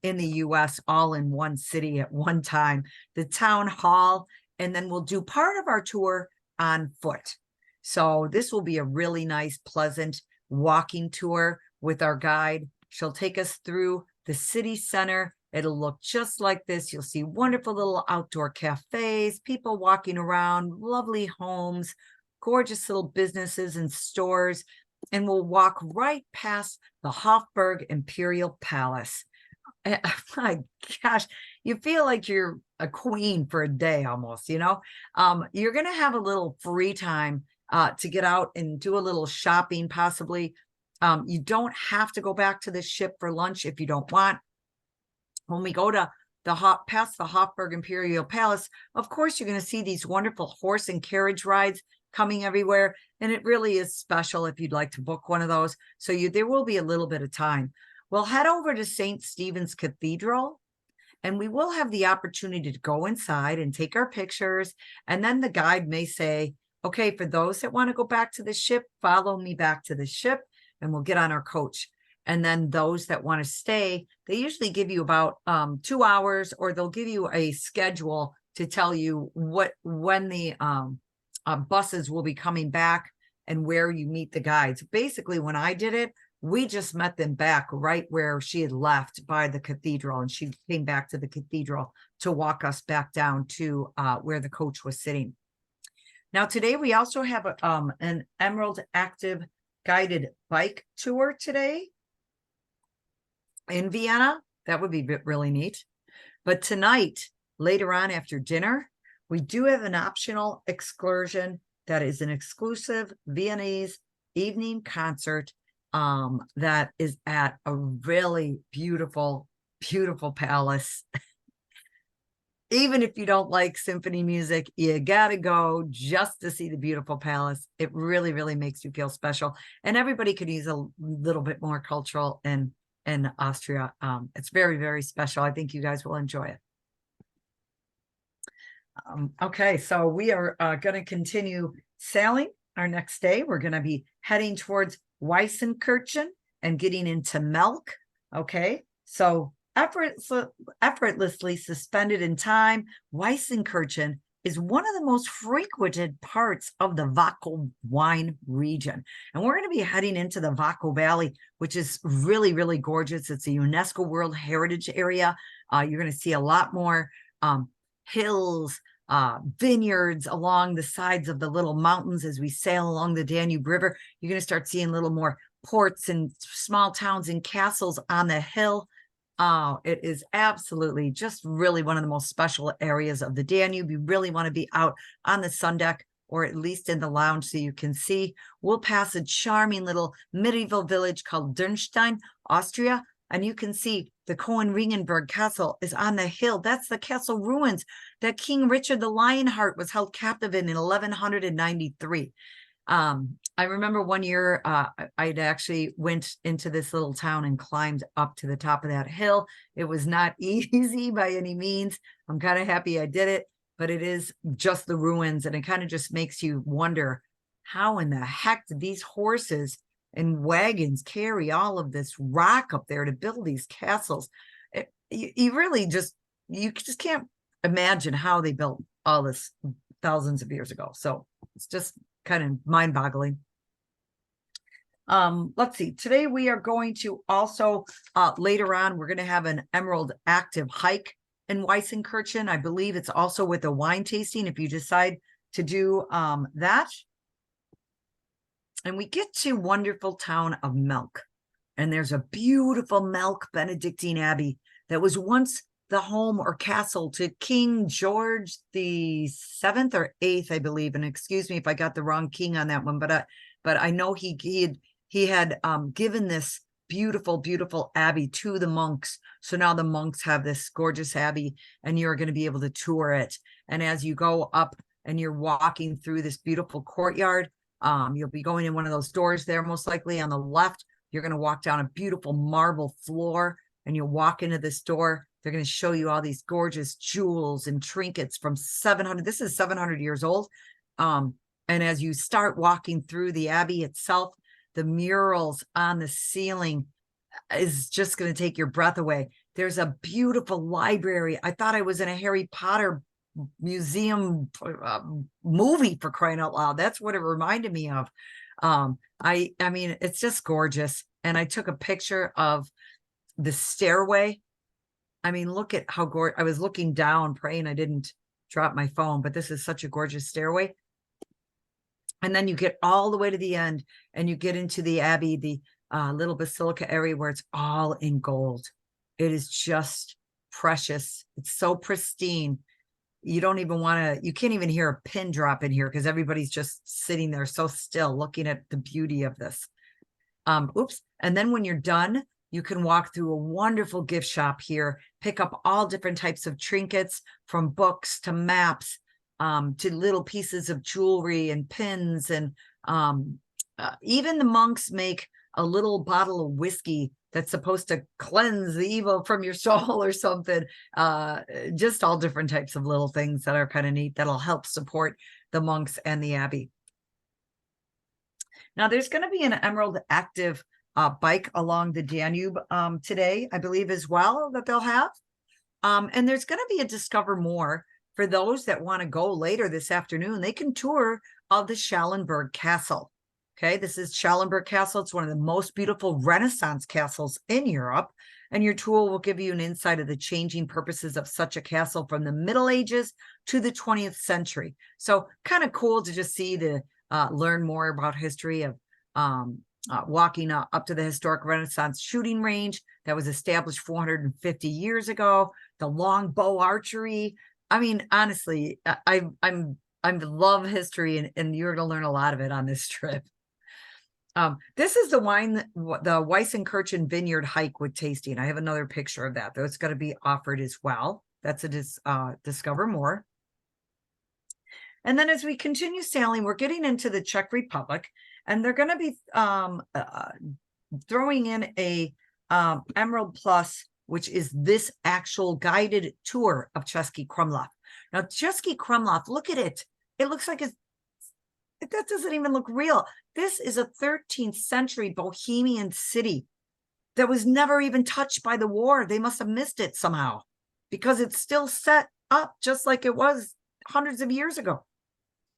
in the US, all in one city at one time. The town hall, and then we'll do part of our tour on foot. So this will be a really nice, pleasant walking tour with our guide. She'll take us through the city center. It'll look just like this. You'll see wonderful little outdoor cafes, people walking around, lovely homes, gorgeous little businesses and stores. And we'll walk right past the Hofburg Imperial Palace. My gosh, you feel like you're a queen for a day almost, you know? You're going to have a little free time to get out and do a little shopping, possibly. You don't have to go back to the ship for lunch if you don't want. When we go to past the Hofburg Imperial Palace, of course, you're going to see these wonderful horse and carriage rides coming everywhere. And it really is special if you'd like to book one of those. So there will be a little bit of time. We'll head over to St. Stephen's Cathedral, and we will have the opportunity to go inside and take our pictures. And then the guide may say, okay, for those that want to go back to the ship, follow me back to the ship, and we'll get on our coach. And then those that want to stay, they usually give you about 2 hours, or they'll give you a schedule to tell you when the buses will be coming back and where you meet the guides. Basically, when I did it, we just met them back right where she had left by the cathedral, and she came back to the cathedral to walk us back down to where the coach was sitting. Now, today we also have an Emerald Active guided bike tour today in Vienna. That would be really neat. But tonight, later on after dinner, we do have an optional excursion that is an exclusive Viennese evening concert that is at a really beautiful, beautiful palace. Even if you don't like symphony music, you gotta go just to see the beautiful palace. It really, really makes you feel special. And everybody could use a little bit more cultural in Austria. It's very, very special. I think you guys will enjoy it. Okay, so we are going to continue sailing our next day. We're going to be heading towards Weissenkirchen and getting into Melk. Okay, so effortlessly suspended in time, Weissenkirchen is one of the most frequented parts of the Wackel wine region. And we're going to be heading into the Wackel Valley, which is really, really gorgeous. It's a UNESCO World Heritage Area. You're going to see a lot more hills, vineyards along the sides of the little mountains as we sail along the Danube River. You're going to start seeing little more ports and small towns and castles on the hill. It is absolutely just really one of the most special areas of the Danube. You really want to be out on the sun deck, or at least in the lounge, so you can see. We'll pass a charming little medieval village called Dürnstein, Austria, and you can see the Cohen-Ringenberg Castle is on the hill. That's the castle ruins that King Richard the Lionheart was held captive in 1193. I remember one year I'd actually went into this little town and climbed up to the top of that hill. It was not easy by any means. I'm kind of happy I did it, but it is just the ruins, and it kind of just makes you wonder, how in the heck did these horses and wagons carry all of this rock up there to build these castles? You really just can't imagine how they built all this thousands of years ago. So it's just kind of mind-boggling. Let's see. Today we are going to also, later on, we're going to have an Emerald Active hike in Weissenkirchen. I believe it's also with a wine tasting if you decide to do that. And we get to wonderful town of Melk. And there's a beautiful Melk Benedictine Abbey that was once the home or castle to King George the 7th or 8th, I believe. And excuse me if I got the wrong king on that one, but I know he had given this beautiful, beautiful abbey to the monks. So now the monks have this gorgeous abbey, and you're going to be able to tour it. And as you go up and you're walking through this beautiful courtyard, you'll be going in one of those doors there, most likely on the left. You're going to walk down a beautiful marble floor, and you'll walk into this door. They're going to show you all these gorgeous jewels and trinkets from 700. This is 700 years old. And as you start walking through the abbey itself, the murals on the ceiling is just going to take your breath away. There's a beautiful library. I thought I was in a Harry Potter museum movie, for crying out loud. That's what it reminded me of. I mean, it's just gorgeous. And I took a picture of the stairway. I mean, look at how gorgeous. I was looking down, praying I didn't drop my phone, but this is such a gorgeous stairway. And then you get all the way to the end and you get into the abbey, the little basilica area where it's all in gold. It is just precious. It's so pristine. You don't even want to, you can't even hear a pin drop in here because everybody's just sitting there so still looking at the beauty of this. Oops. And then when you're done, you can walk through a wonderful gift shop here, pick up all different types of trinkets, from books to maps, to little pieces of jewelry and pins. And even the monks make a little bottle of whiskey that's supposed to cleanse the evil from your soul or something. Just all different types of little things that are kind of neat that'll help support the monks and the abbey. Now there's going to be an Emerald Active bike along the Danube today, I believe, as well, that they'll have. And there's going to be a Discover More for those that want to go later this afternoon. They can tour of the Schallenberg Castle. Okay, this is Schallenberg Castle. It's one of the most beautiful Renaissance castles in Europe. And your tour will give you an insight of the changing purposes of such a castle from the Middle Ages to the 20th century. So kind of cool to just see the learn more about history of walking up to the historic Renaissance shooting range that was established 450 years ago, the longbow archery. I mean, honestly, I love history, and you're going to learn a lot of it on this trip. This is the Weissenkirchen Vineyard hike with tasting. I have another picture of that, though. It's going to be offered as well. That's a Discover More. And then as we continue sailing, we're getting into the Czech Republic, and they're going to be throwing in a Emerald Plus, which is this actual guided tour of Český Krumlov. Now, Český Krumlov, look at it. It looks like that doesn't even look real. This is a 13th century Bohemian city that was never even touched by the war. They must have missed it somehow because it's still set up just like it was hundreds of years ago.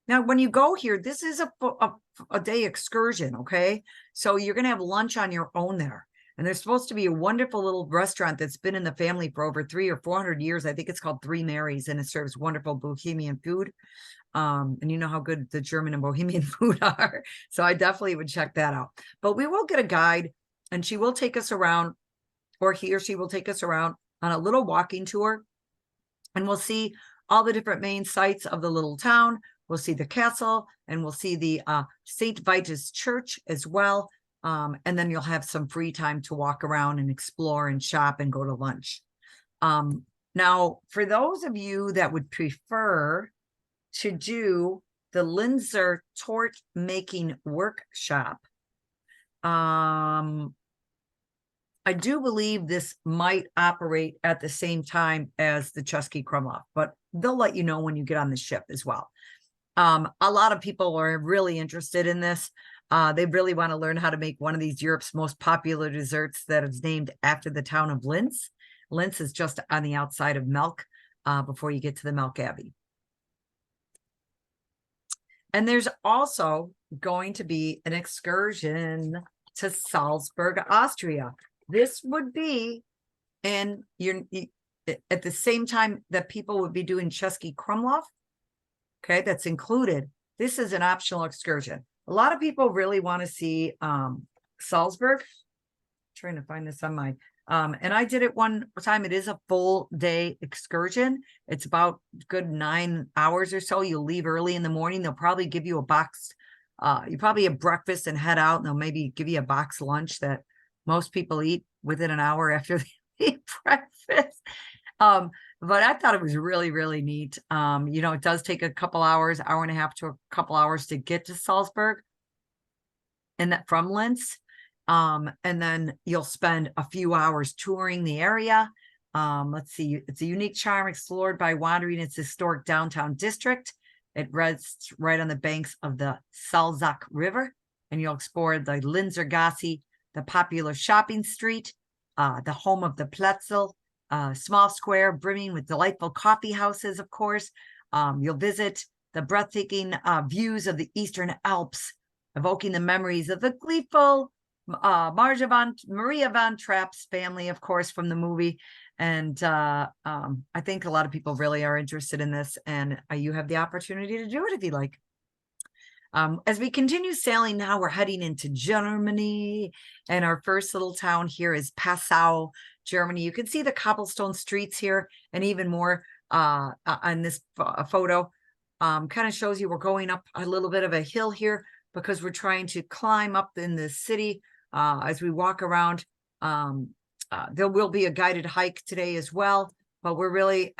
Now, when you go here, this is a day excursion, okay? So you're going to have lunch on your own there. And there's supposed to be a wonderful little restaurant that's been in the family for over 300 or 400 years. I think it's called Three Marys, and it serves wonderful Bohemian food. And you know how good the German and Bohemian food are. So I definitely would check that out. But we will get a guide, and she will take us around, or he or she will take us around on a little walking tour. And we'll see all the different main sites of the little town. We'll see the castle, and we'll see the St. Vitus Church as well. And then you'll have some free time to walk around and explore and shop and go to lunch. Now, for those of you that would prefer to do the Linzer Tort Making Workshop, I do believe this might operate at the same time as the Český Krumlov, but they'll let you know when you get on the ship as well. A lot of people are really interested in this. They really want to learn how to make one of these Europe's most popular desserts that is named after the town of Linz. Linz is just on the outside of Melk before you get to the Melk Abbey. And there's also going to be an excursion to Salzburg, Austria. This would be at the same time that people would be doing Český Krumlov. Okay, that's included. This is an optional excursion. A lot of people really want to see Salzburg. I'm trying to find this on my, and I did it one time. It is a full day excursion. It's about good 9 hours or so. You'll leave early in the morning. They'll probably give you a box. You probably have breakfast and head out, and they'll maybe give you a box lunch that most people eat within an hour after they eat breakfast. But I thought it was really, really neat. You know, it does take a couple hours, hour and a half to a couple hours to get to Salzburg, and that from Linz. And then you'll spend a few hours touring the area. Let's see, it's a unique charm explored by wandering its historic downtown district. It rests right on the banks of the Salzach River, and you'll explore the Linzer Gasse, the popular shopping street, the home of the Plätzel, small square brimming with delightful coffee houses, of course. You'll visit the breathtaking views of the Eastern Alps, evoking the memories of the gleeful Maria von Trapp's family, of course, from the movie. And I think a lot of people really are interested in this, and you have the opportunity to do it if you like. As we continue sailing now, we're heading into Germany, and our first little town here is Passau, Germany. You can see the cobblestone streets here, and even more on this photo. Kind of shows you we're going up a little bit of a hill here because we're trying to climb up in the city as we walk around. There will be a guided hike today as well, but we're really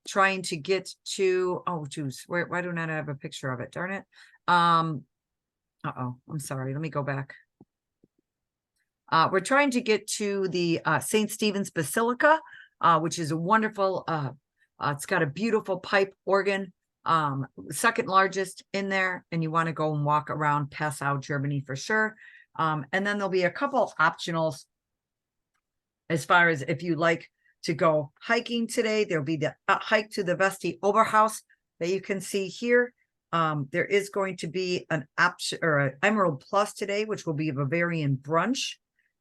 trying to get to, oh geez, why do not I have a picture of it? Darn it. I'm sorry, let me go back. We're trying to get to the St. Stephen's Basilica, which is a wonderful, it's got a beautiful pipe organ, second largest in there, and you want to go and walk around Passau, Germany for sure. And then there'll be a couple optionals as far as if you like to go hiking today. There'll be the hike to the Vesti Oberhaus that you can see here. There is going to be an option or an Emerald Plus today, which will be a Bavarian brunch.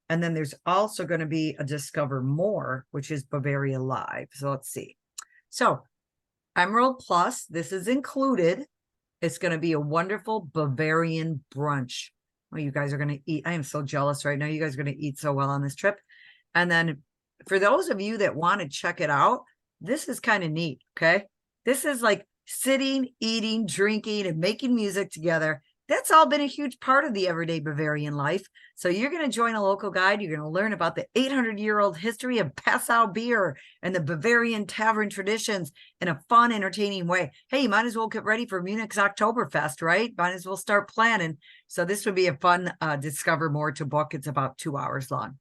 And then there's also going to be a Discover More, which is Bavaria Live. So let's see. So Emerald Plus, this is included. It's going to be a wonderful Bavarian brunch. Oh, you guys are going to eat. I am so jealous right now. You guys are going to eat so well on this trip. And then for those of you that want to check it out, this is kind of neat. Okay. This is like sitting, eating, drinking, and making music together. That's all been a huge part of the everyday Bavarian life. So you're going to join a local guide. You're going to learn about the 800-year-old history of Passau beer and the Bavarian tavern traditions in a fun, entertaining way. Hey, you might as well get ready for Munich's Oktoberfest, right? Might as well start planning. So this would be a fun Discover More to book. It's about 2 hours long.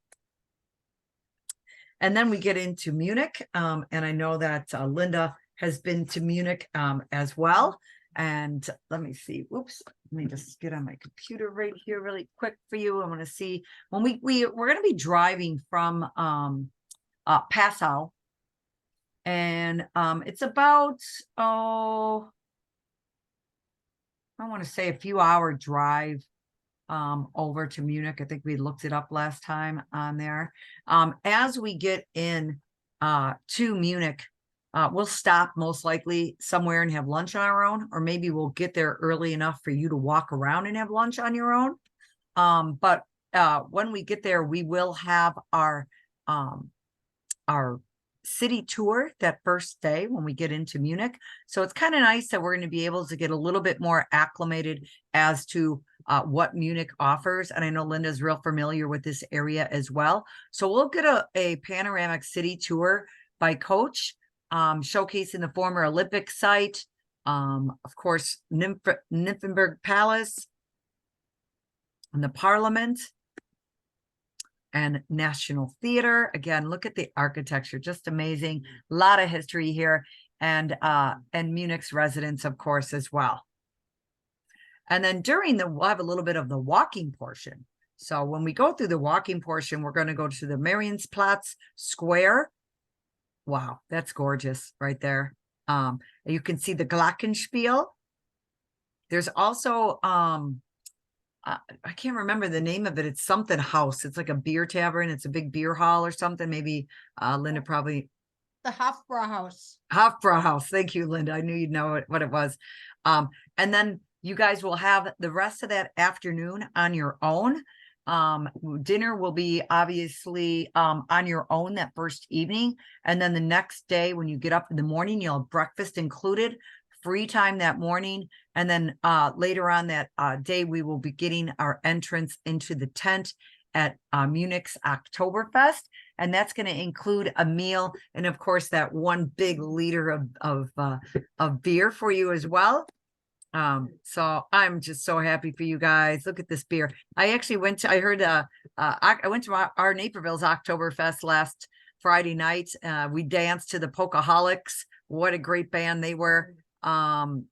And then we get into Munich. And I know that Linda has been to Munich as well. And let me see. Oops. Let me just get on my computer right here really quick for you. I want to see when we're going to be driving from Passau. And it's about, I want to say a few hour drive over to Munich. I think we looked it up last time on there. As we get in to Munich, we'll stop most likely somewhere and have lunch on our own, or maybe we'll get there early enough for you to walk around and have lunch on your own. But when we get there, we will have our city tour that first day when we get into Munich. So it's kind of nice that we're going to be able to get a little bit more acclimated as to what Munich offers. And I know Linda's real familiar with this area as well. So we'll get a panoramic city tour by coach, showcasing the former Olympic site, of course, Nymphenburg Palace, and the Parliament, and National Theater. Again, look at the architecture, just amazing. A lot of history here, and Munich's residents, of course, as well. And then we'll have a little bit of the walking portion. So when we go through the walking portion, we're going to go to the Marienplatz Square. Wow, that's gorgeous right there. You can see the Glockenspiel. There's also, I can't remember the name of it. It's something house. It's like a beer tavern. It's a big beer hall or something. Maybe Linda probably. The Hofbrauhaus. Hofbrauhaus. Thank you, Linda. I knew you'd know what it was. And then you guys will have the rest of that afternoon on your own. Dinner will be obviously on your own that first evening. And then the next day when you get up in the morning, you'll have breakfast included, free time that morning. And then later on that day, we will be getting our entrance into the tent at Munich's Oktoberfest. And that's going to include a meal. And of course, that 1 big liter of beer for you as well. So I'm just so happy for you guys. Look at this beer. I actually went to our Naperville's Oktoberfest last Friday night. We danced to the Pocaholics. What a great band they were. And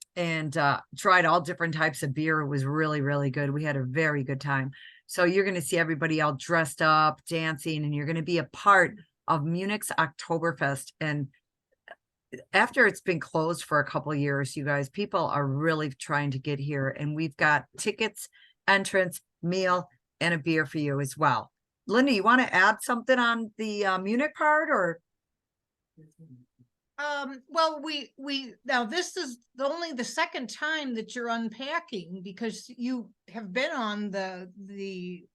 tried all different types of beer. It was really, really good. We had a very good time. So you're going to see everybody all dressed up, dancing, and you're going to be a part of Munich's Oktoberfest. And after it's been closed for a couple of years, you guys, people are really trying to get here, and we've got tickets, entrance, meal, and a beer for you as well. Linda, you want to add something on the Munich part, or? Well, now this is only the second time that you're unpacking, because you have been on the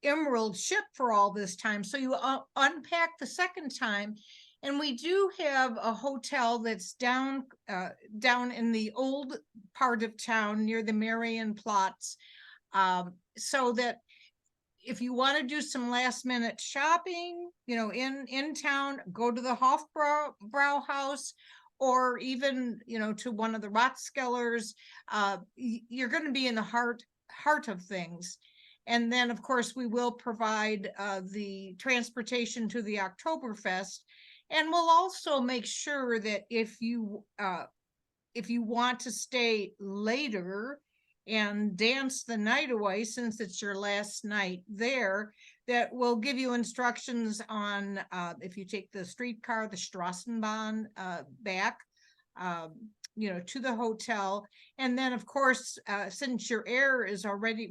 Emerald ship for all this time. So you unpack the second time, and we do have a hotel that's down in the old part of town near the Marienplatz, so that if you want to do some last minute shopping, in town, go to the Hofbrauhaus, or even, to one of the Rathskellers. You're going to be in the heart of things. And then, of course, we will provide the transportation to the Oktoberfest. And we'll also make sure that if you want to stay later and dance the night away, since it's your last night there, that will give you instructions on if you take the streetcar, the Strassenbahn, back, to the hotel. And then, of course, since your air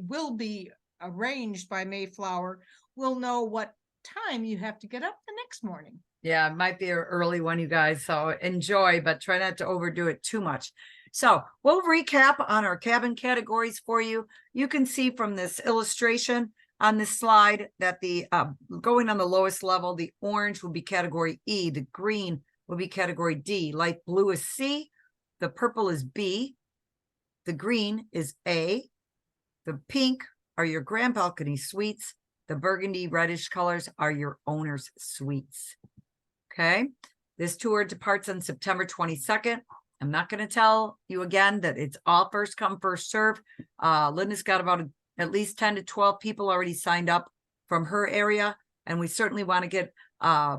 will be arranged by Mayflower, we'll know what time you have to get up the next morning. Yeah, it might be an early one, you guys, so enjoy, but try not to overdo it too much. So we'll recap on our cabin categories for you. You can see from this illustration on this slide that the going on the lowest level, the orange will be category E, the green will be category D, light blue is C, the purple is B, the green is A, the pink are your grand balcony suites, the burgundy reddish colors are your owner's suites. Okay, this tour departs on September 22nd. I'm not going to tell you again that it's all first come, first serve. Linda's got about at least 10 to 12 people already signed up from her area. And we certainly want to get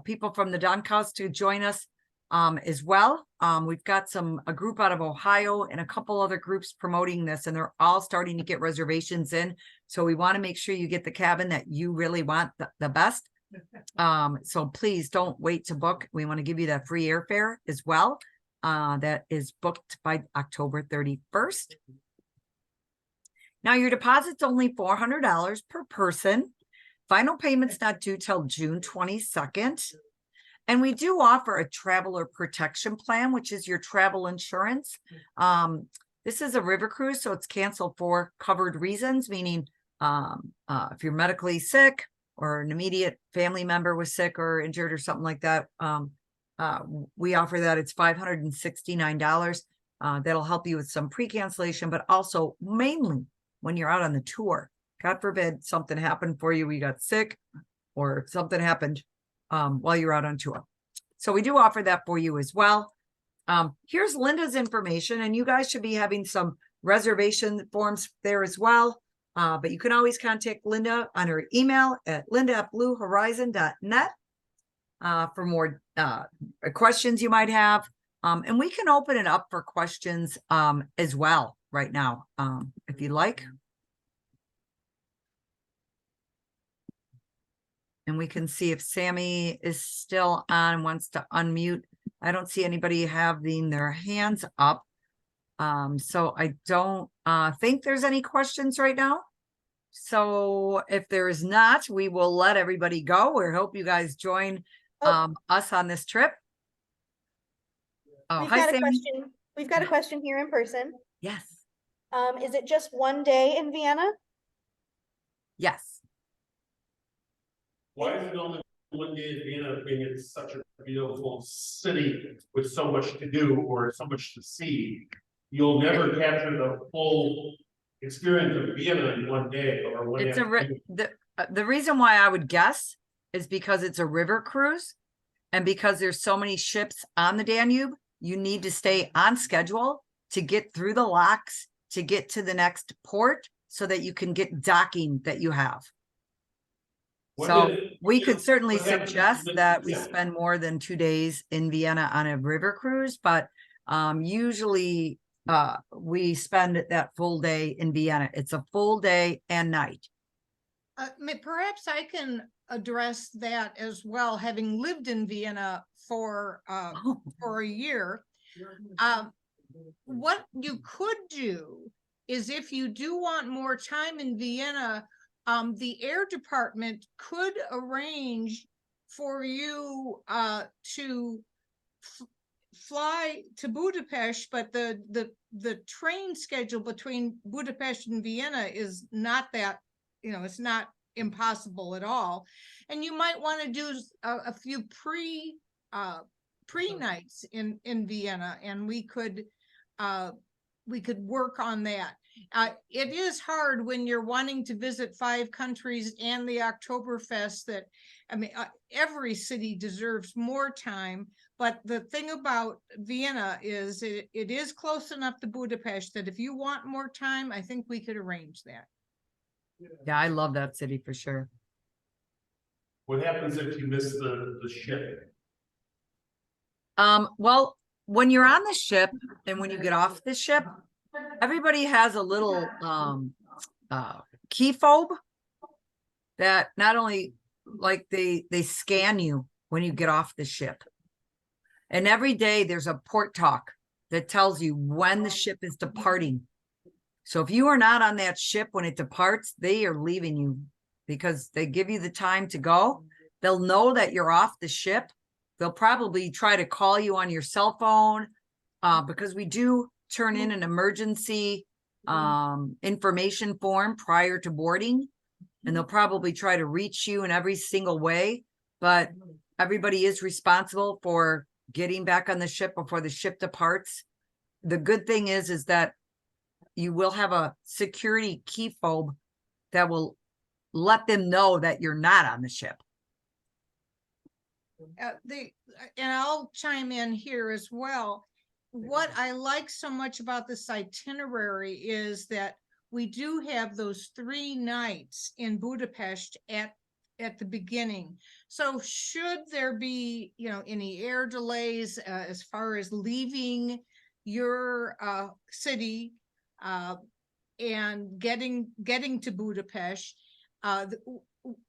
people from the Doncaster to join us as well. We've got a group out of Ohio and a couple other groups promoting this, and they're all starting to get reservations in. So we want to make sure you get the cabin that you really want the best. So please don't wait to book. We want to give you that free airfare as well. That is booked by October 31st. Now your deposit's only $400 per person. Final payment's not due till June 22nd. And we do offer a traveler protection plan, which is your travel insurance. This is a river cruise, so it's canceled for covered reasons, meaning if you're medically sick or an immediate family member was sick or injured or something like that, we offer that. It's $569. That'll help you with some pre-cancellation, but also mainly when you're out on the tour. God forbid something happened for you, you got sick, or something happened while you're out on tour. So we do offer that for you as well. Here's Linda's information, and you guys should be having some reservation forms there as well. But you can always contact Linda on her email at linda@bluehorizon.net for more questions you might have. And we can open it up for questions as well right now, if you'd like. And we can see if Sammy is still on, wants to unmute. I don't see anybody having their hands up. So I don't think there's any questions right now. So if there is not, we will let everybody go. We hope you guys join us on this trip. Oh, hi, Sammy. We've got a question here in person. Yes. Is it just one day in Vienna? Yes. Why is it only one day in Vienna, being it's such a beautiful city with so much to do or so much to see? You'll never capture the full experience of Vienna in one day or one afternoon. The reason why I would guess is because it's a river cruise, and because there's so many ships on the Danube, you need to stay on schedule to get through the locks, to get to the next port, so that you can get docking that you have. So we could certainly suggest that we spend more than 2 days in Vienna on a river cruise, but usually we spend that full day in Vienna. It's a full day and night. Perhaps I can address that as well, having lived in Vienna for a year. What you could do is, if you do want more time in Vienna, the air department could arrange for you to fly to Budapest, but the train schedule between Budapest and Vienna is not that, it's not impossible at all. And you might want to do a few pre nights in Vienna, and we could work on that. It is hard when you're wanting to visit 5 countries and the Oktoberfest that, every city deserves more time. But the thing about Vienna is it is close enough to Budapest that if you want more time, I think we could arrange that. Yeah, I love that city for sure. What happens if you miss the ship? Well, when you're on the ship and when you get off the ship, everybody has a little key fob that not only like they scan you when you get off the ship. And every day there's a port talk that tells you when the ship is departing. So if you are not on that ship when it departs, they are leaving you because they give you the time to go. They'll know that you're off the ship. They'll probably try to call you on your cell phone because we do turn in an emergency information form prior to boarding. And they'll probably try to reach you in every single way. But everybody is responsible for getting back on the ship before the ship departs. The good thing is that you will have a security key fob that will let them know that you're not on the ship. And I'll chime in here as well. What I like so much about this itinerary is that we do have those 3 nights in Budapest at the beginning. So should there be, any air delays as far as leaving your city and getting to Budapest,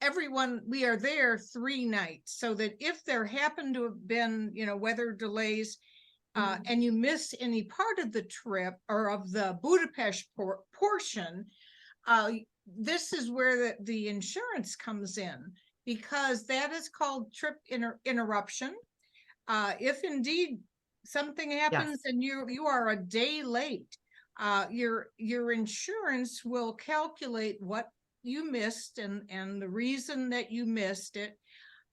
everyone, we are there 3 nights, so that if there happen to have been, weather delays, and you miss any part of the trip or of the Budapest portion, this is where the insurance comes in, because that is called trip interruption. If indeed something happens and you are a day late, your insurance will calculate what you missed and the reason that you missed it,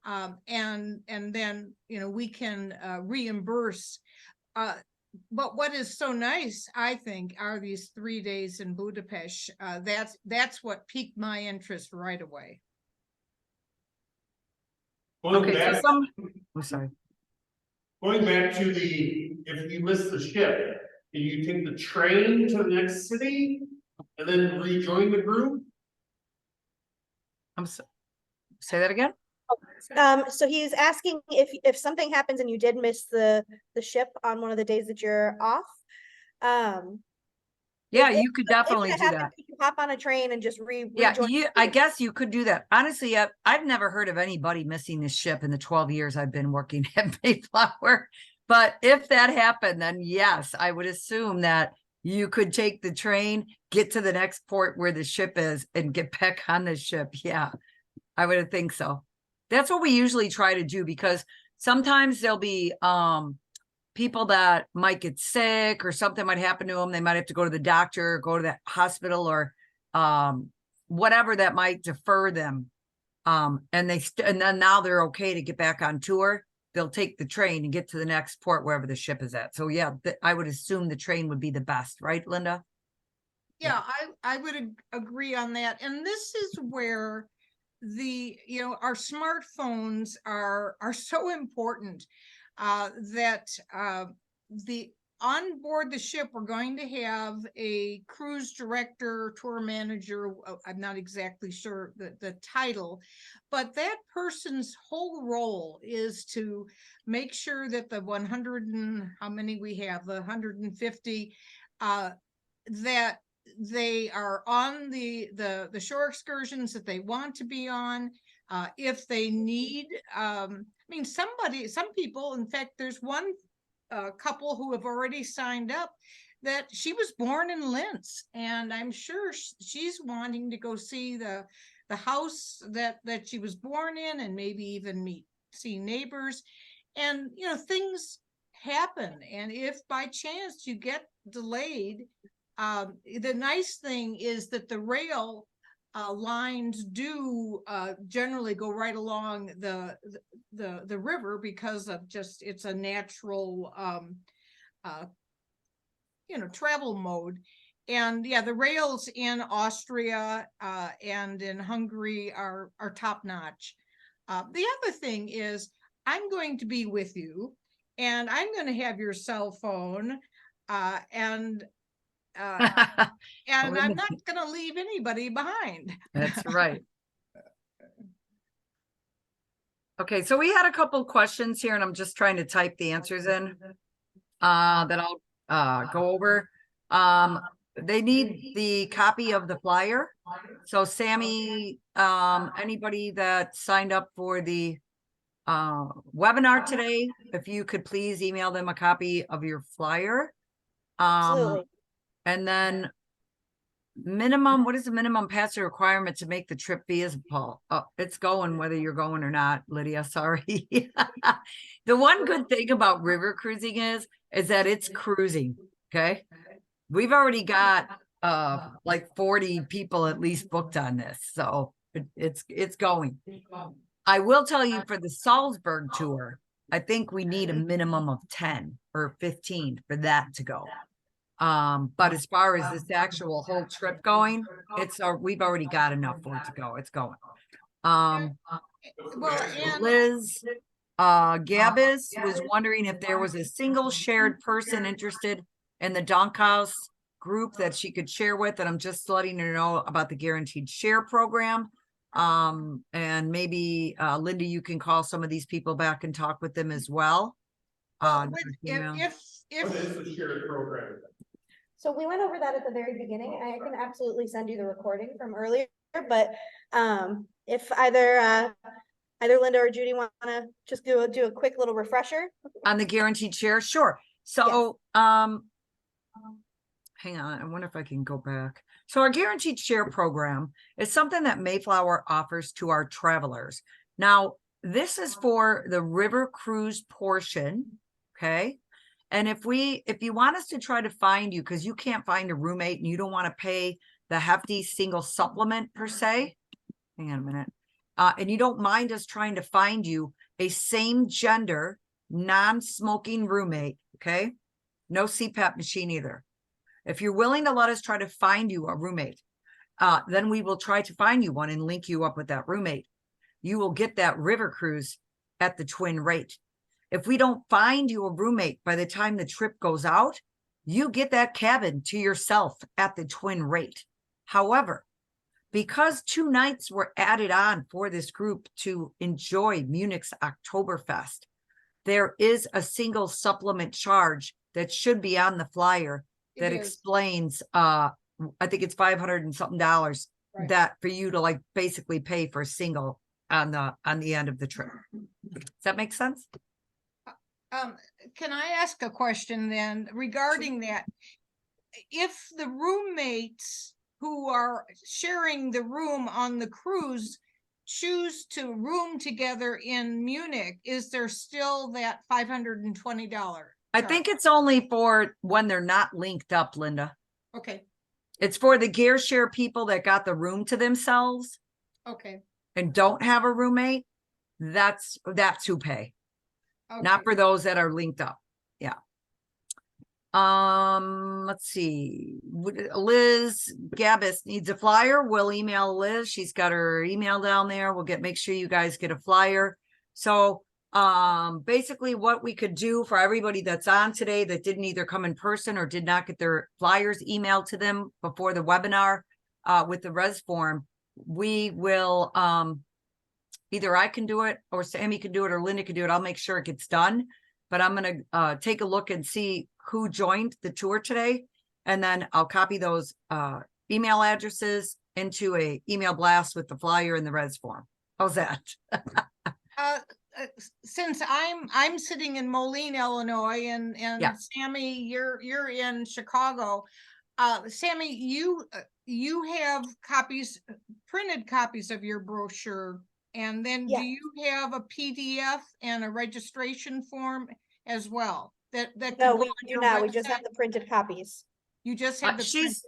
and then we can reimburse. But what is so nice, I think, are these 3 days in Budapest. That's what piqued my interest right away. Going back, I'm sorry. going back to if you miss the ship, can you take the train to the next city and then rejoin the group? Say that again. So he's asking if something happens and you did miss the ship on one of the days that you're off. Yeah, if you could definitely do happens, that. you hop on a train and just Yeah, rejoin. I guess you could do that. Honestly, I've never heard of anybody missing this ship in the 12 years I've been working at Mayflower. But if that happened, then yes, I would assume that you could take the train, get to the next port where the ship is, and get back on the ship. Yeah, I would think so. That's what we usually try to do, because sometimes there'll be people that might get sick or something might happen to them. They might have to go to the doctor, or go to the hospital, or whatever that might defer them. And then now they're okay to get back on tour. They'll take the train and get to the next port wherever the ship is at. So yeah, I would assume the train would be the best, right, Linda? Yeah, I would agree on that. And this is where our smartphones are so important, that on board the ship, we're going to have a cruise director, tour manager. I'm not exactly sure the title, but that person's whole role is to make sure that the 100 and how many we have, the 150, that they are on the shore excursions that they want to be on. If they need, I mean, some people, in fact, there's one couple who have already signed up that she was born in Linz, and I'm sure she's wanting to go see the house that she was born in, and maybe even see neighbors. And you know, things happen, and if by chance you get delayed, the nice thing is that the rail lines do generally go right along the river, because of just it's a natural you know, travel mode. And yeah, the rails in Austria and in Hungary are top notch. The other thing is, I'm going to be with you, and I'm going to have your cell phone, and I'm not going to leave anybody behind. That's right. Okay, so we had a couple questions here, and I'm just trying to type the answers in that I'll go over. They need the copy of the flyer. So Sammy, anybody that signed up for the webinar today, if you could please email them a copy of your flyer. Absolutely. And then minimum, what is the minimum passenger requirement to make the trip feasible? Oh, it's going whether you're going or not, Lydia, sorry. The one good thing about river cruising is that it's cruising, okay? We've already got like 40 people at least booked on this, so it's going. I will tell you, for the Salzburg tour, I think we need a minimum of 10 or 15 for that to go. But as far as this actual whole trip going, we've already got enough for it to go. It's going. Well, and Liz Gabbis was wondering if there was a single shared person interested in the Donkhouse group that she could share with, and I'm just letting her know about the guaranteed share program. And maybe Linda, you can call some of these people back and talk with them as well. if What is the shared program? So we went over that at the very beginning. I can absolutely send you the recording from earlier, but if either Linda or Judy want to just do a quick little refresher on the guaranteed share, sure. So hang on, I wonder if I can go back. So our guaranteed share program is something that Mayflower offers to our travelers. Now, this is for the river cruise portion, okay? And if you want us to try to find you, because you can't find a roommate and you don't want to pay the hefty single supplement per se, hang on a minute, and you don't mind us trying to find you a same gender, non-smoking roommate, okay? No CPAP machine either. If you're willing to let us try to find you a roommate, then we will try to find you one and link you up with that roommate. You will get that river cruise at the twin rate. If we don't find you a roommate by the time the trip goes out, you get that cabin to yourself at the twin rate. However, because 2 nights were added on for this group to enjoy Munich's Oktoberfest, there is a single supplement charge that should be on the flyer that explains, I think it's $500 and something, right, that for you to like basically pay for a single on the end of the trip. Does that make sense? Can I ask a question then regarding that? If the roommates who are sharing the room on the cruise choose to room together in Munich, is there still that $520? I think it's only for when they're not linked up, Linda. Okay. It's for the gear share people that got the room to themselves. Okay. And don't have a roommate. That's who pay. Okay. Not for those that are linked up. Yeah. Let's see. Liz Gabbis needs a flyer. We'll email Liz. She's got her email down there. We'll make sure you guys get a flyer. So basically what we could do for everybody that's on today that didn't either come in person or did not get their flyers emailed to them before the webinar with the res form, we will either I can do it or Sammy can do it or Linda can do it. I'll make sure it gets done, but I'm going to take a look and see who joined the tour today. And then I'll copy those email addresses into a email blast with the flyer and the res form. How's that? Since I'm sitting in Moline, Illinois, and Yeah. Sammy, you're in Chicago. Sammy, you have printed copies of your brochure, and then do Yes. you have a PDF and a registration form as well? That No, can go we on do your not. We just have website? the printed copies. You just have the She's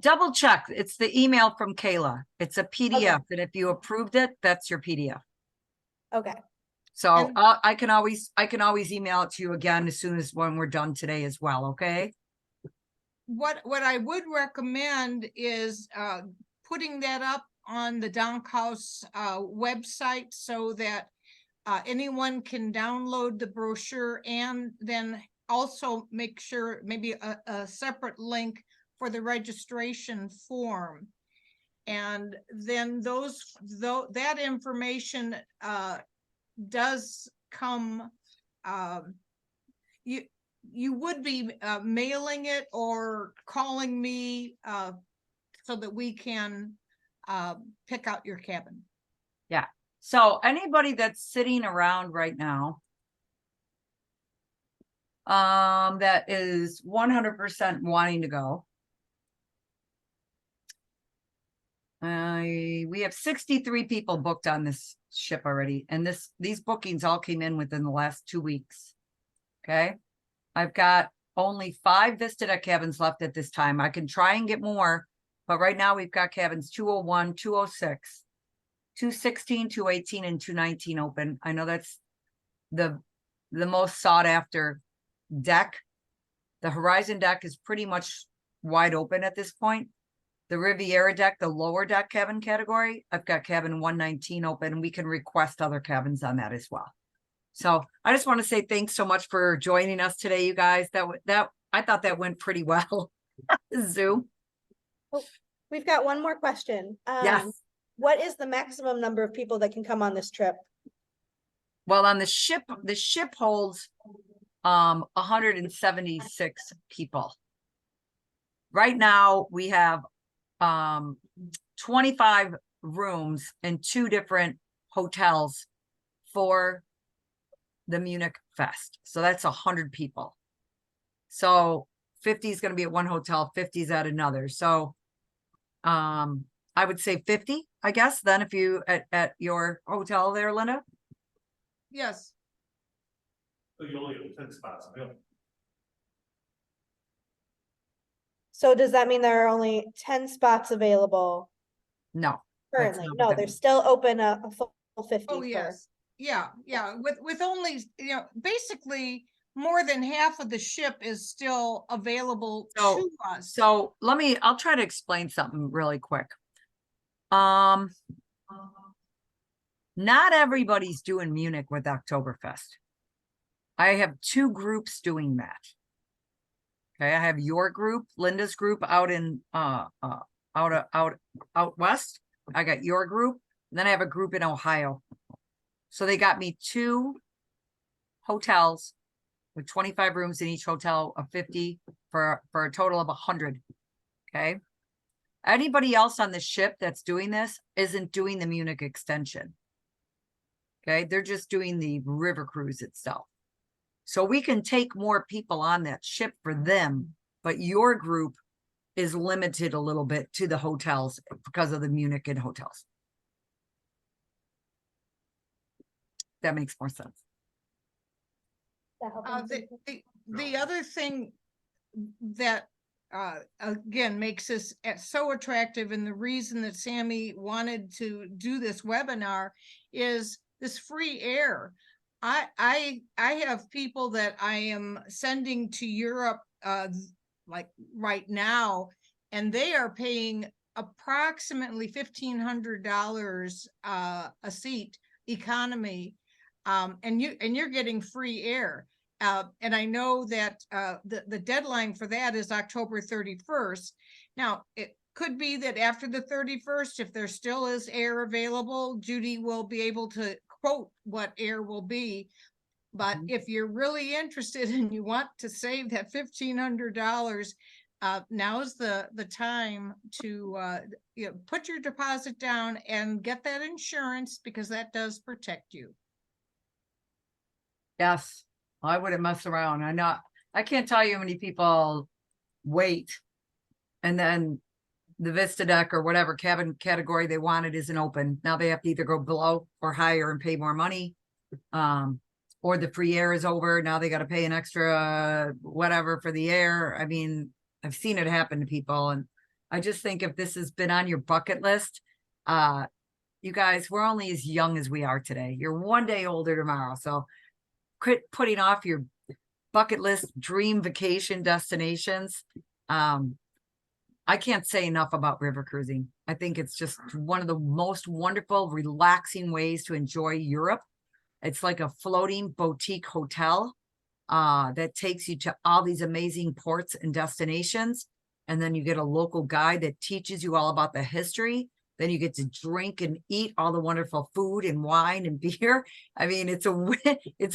double check. It's the email from Kayla. It's a PDF, and if you approved it, that's your PDF. Okay. So And- I can always email it to you again as soon as when we're done today as well. Okay. What I would recommend is putting that up on the House website so that anyone can download the brochure, and then also make sure maybe a separate link for the registration form. And then that information does come, you would be mailing it or calling me so that we can pick out your cabin. Yeah. So anybody that's sitting around right now, that is 100% wanting to go. We have 63 people booked on this ship already, and these bookings all came in within the last 2 weeks. Okay. I've got only 5 Vista Deck cabins left at this time. I can try and get more, but right now we've got cabins 201, 206, 216, 218, and 219 open. I know that's the most sought after deck. The Horizon deck is pretty much wide open at this point. The Riviera deck, the lower deck cabin category, I've got cabin 119 open, and we can request other cabins on that as well. So I just want to say thanks so much for joining us today, you guys. That I thought that went pretty well. Zoom. Oh, we've got one more question. Yes. What is the maximum number of people that can come on this trip? Well, on the ship holds 176 people. Right now we have 25 rooms in 2 different hotels for the Munich Fest. So that's 100 people. So 50 is going to be at one hotel, 50 is at another. So I would say 50, I guess, then if you at your hotel there, Linda. Yes. So you only have 10 spots available. So does that mean there are only 10 spots available No. currently? not what No, that they're means. still open a full 50 Oh, for- yes. Yeah. With only, basically more than half of the ship is still available to us. So I'll try to explain something really quick. Not everybody's doing Munich with Oktoberfest. I have 2 groups doing that. Okay, I have your group, Linda's group out in out west. I got your group, and then I have a group in Ohio. So they got me 2 hotels with 25 rooms in each hotel of 50 for a total of 100. Okay. Anybody else on the ship that's doing this isn't doing the Munich extension. Okay, they're just doing the river cruise itself. So we can take more people on that ship for them, but your group is limited a little bit to the hotels because of the Munich and hotels. That makes more sense. That helps. The other thing that again makes this so attractive, and the reason that Sammy wanted to do this webinar, is this free air. I have people that I am sending to Europe like right now, and they are paying approximately $1,500 a seat economy, and you're getting free air. And I know that the deadline for that is October 31st. Now, it could be that after the 31st, if there still is air available, Judy will be able to quote what air will be. But if you're really interested and you want to save that $1,500, now's the time to, put your deposit down and get that insurance, because that does protect you. Yes, I wouldn't mess around. I can't tell you how many people wait. And then the Vista deck or whatever cabin category they wanted isn't open. Now they have to either go below or higher and pay more money. Or the free air is over. Now they got to pay an extra whatever for the air. I mean, I've seen it happen to people. And I just think if this has been on your bucket list, you guys, we're only as young as we are today. You're one day older tomorrow. So quit putting off your bucket list dream vacation destinations. I can't say enough about river cruising. I think it's just one of the most wonderful, relaxing ways to enjoy Europe. It's like a floating boutique hotel that takes you to all these amazing ports and destinations. And then you get a local guide that teaches you all about the history. Then you get to drink and eat all the wonderful food and wine and beer. I mean, it's a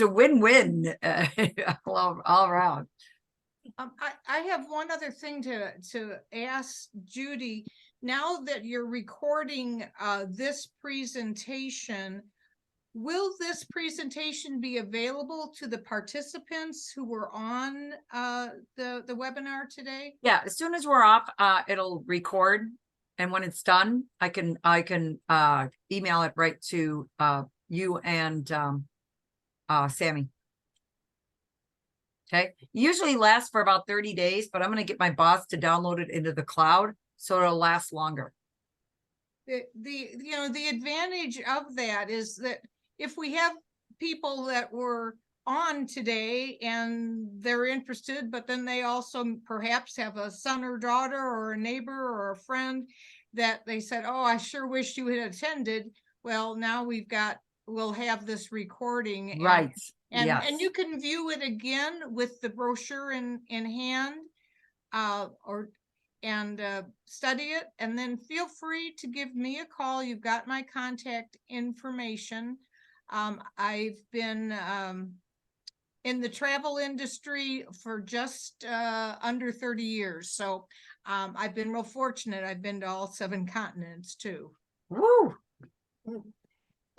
win-win all around. I have one other thing to ask Judy. Now that you're recording this presentation, will this presentation be available to the participants who were on the webinar today? Yeah, as soon as we're off, it'll record, and when it's done, I can email it right to you and Sammy. Okay, usually lasts for about 30 days, but I'm going to get my boss to download it into the cloud so it'll last longer. The advantage of that is that if we have people that were on today and they're interested, but then they also perhaps have a son or daughter or a neighbor or a friend that they said, oh, I sure wish you had attended. Well, now we'll have this recording. Right. And you can view it again with the brochure in hand, study it, and then feel free to give me a call. You've got my contact information. I've been in the travel industry for just under 30 years. So I've been real fortunate. I've been to all 7 continents too. Woo!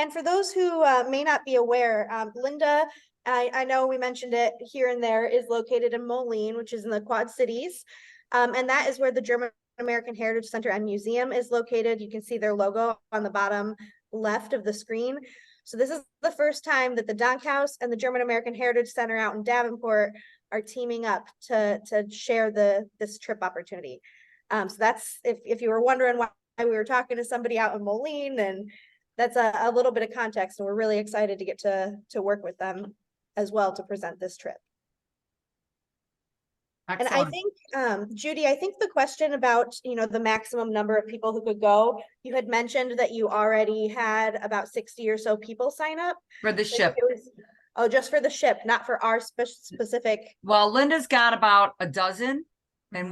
And for those who may not be aware, Linda, I know we mentioned it here and there, is located in Moline, which is in the Quad Cities. And that is where the German American Heritage Center and Museum is located. You can see their logo on the bottom left of the screen. So this is the first time that the Dankhaus and the German American Heritage Center out in Davenport are teaming up to share this trip opportunity. So that's, if you were wondering why we were talking to somebody out in Moline, and that's a little bit of context, and we're really excited to get to work with them as well to present this trip. Excellent. And I think, Judy, I think the question about, the maximum number of people who could go, you had mentioned that you already had about 60 or so people sign up. For the ship. Just for the ship, not for our specific. Well, Linda's got about a dozen, and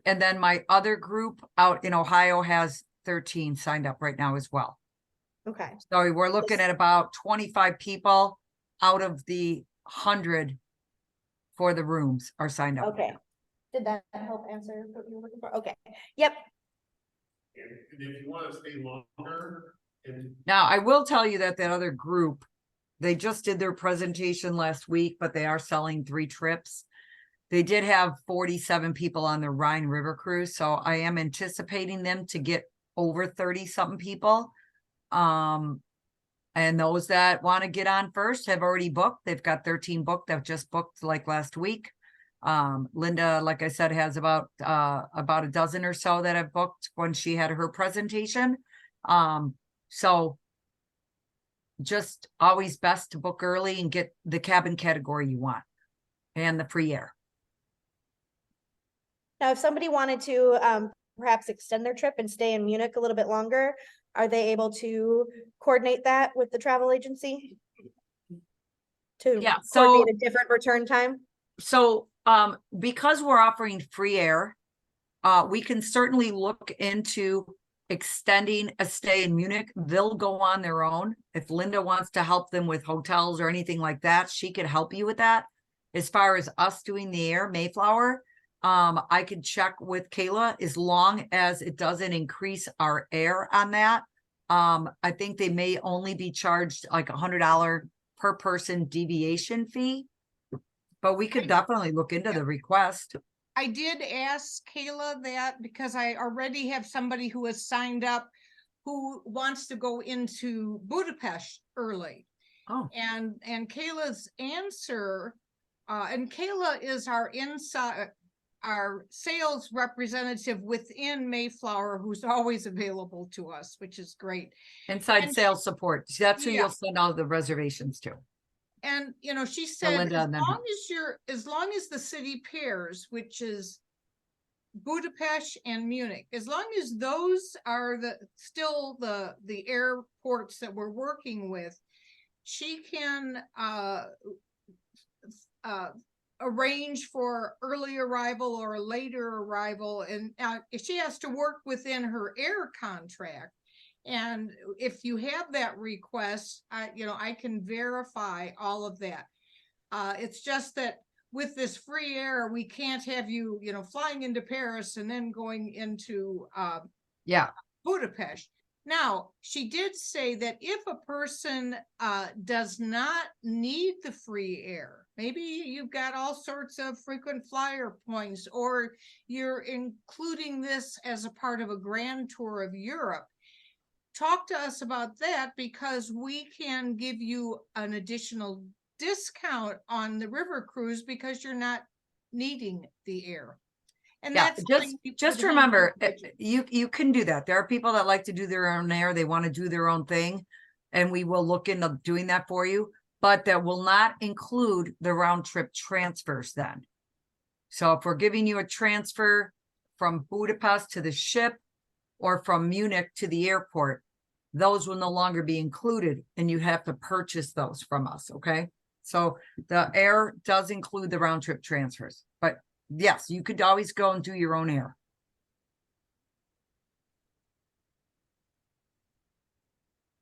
and then my other group out in Ohio has 13 signed up right now as well. Okay. So we're looking at about 25 people out of the 100 for the rooms are signed up. Okay. Did that help answer what you were looking for? Okay. Yep. And if you want to stay longer, Now, I will tell you that other group, they just did their presentation last week, but they are selling 3 trips. They did have 47 people on the Rhine River Cruise, so I am anticipating them to get over 30-something people. And those that want to get on first have already booked. They've got 13 booked. They've just booked like last week. Linda, like I said, has about a dozen or so that have booked when she had her presentation. So just always best to book early and get the cabin category you want and the free air. Now, if somebody wanted to perhaps extend their trip and stay in Munich a little bit longer, are they able to coordinate that with the travel agency? Coordinate a different return time? So because we're offering free air, we can certainly look into extending a stay in Munich. They'll go on their own. If Linda wants to help them with hotels or anything like that, she could help you with that. As far as us doing the air, Mayflower, I could check with Kayla as long as it doesn't increase our air on that. I think they may only be charged like $100 per person deviation fee. But we could definitely look into the request. I did ask Kayla that because I already have somebody who has signed up who wants to go into Budapest early. Oh, And Kayla's answer, and Kayla is our sales representative within Mayflower, who's always available to us, which is great. inside And sales support. That's who Yeah. you'll send all the reservations to. And, you know, she said, Linda and then her. as long as the city pairs, which is Budapest and Munich, as long as those are still the airports that we're working with, she can arrange for early arrival or later arrival, and she has to work within her air contract. And if you have that request, I can verify all of that. It's just that with this free air, we can't have you, flying into Paris and then going into Yeah, Budapest. Now, she did say that if a person does not need the free air, maybe you've got all sorts of frequent flyer points, or you're including this as a part of a grand tour of Europe, talk to us about that, because we can give you an additional discount on the river cruise because you're not needing the air. And yeah. that's Just remember, you can do that. There are people that like to do their own air. They want to do their own thing, and we will look into doing that for you. But that will not include the round trip transfers then. So if we're giving you a transfer from Budapest to the ship or from Munich to the airport, those will no longer be included, and you have to purchase those from us. Okay. So the air does include the round trip transfers, but yes, you could always go and do your own air.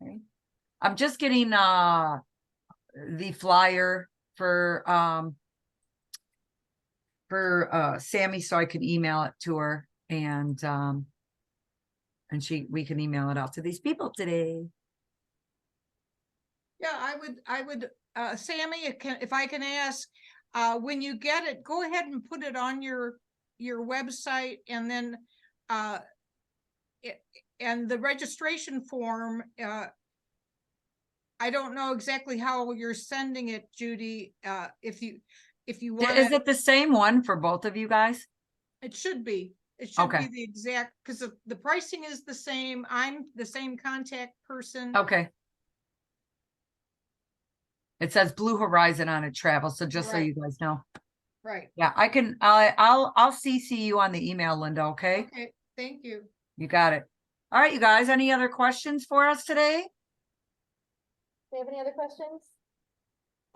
Okay. I'm just getting the flyer for Sammy, so I can email it to her, and we can email it out to these people today. Yeah, I would, Sammy, if I can ask, when you get it, go ahead and put it on your website, and then, and the registration form, I don't know exactly how you're sending it, Judy, if you want. Is it the same one for both of you guys? It should be. It should Okay. be the exact, because the pricing is the same. I'm the same contact person. Okay. It says Blue Horizon on it, travel. So just so Right. you guys know. Right. Yeah, I can, I'll CC you on the email, Linda. Okay. Okay, thank you. You got it. All right, you guys, any other questions for us today? Do you have any other questions?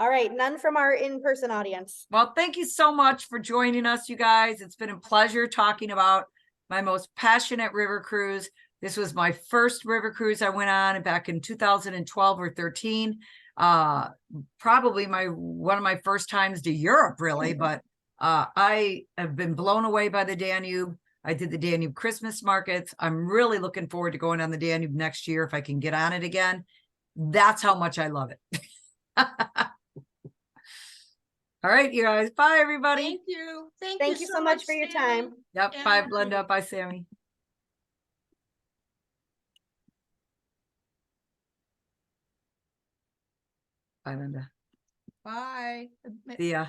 All right, none from our in-person audience. Well, thank you so much for joining us, you guys. It's been a pleasure talking about my most passionate river cruise. This was my first river cruise I went on back in 2012 or 13. Probably one of my first times to Europe, really, but I have been blown away by the Danube. I did the Danube Christmas markets. I'm really looking forward to going on the Danube next year if I can get on it again. That's how much I love it. All right, you guys. Bye, everybody. Thank you. Thank you so much for your Sammy. time. Yep. And Bye, Linda. Bye, Sammy. Bye, Linda. Bye. See ya.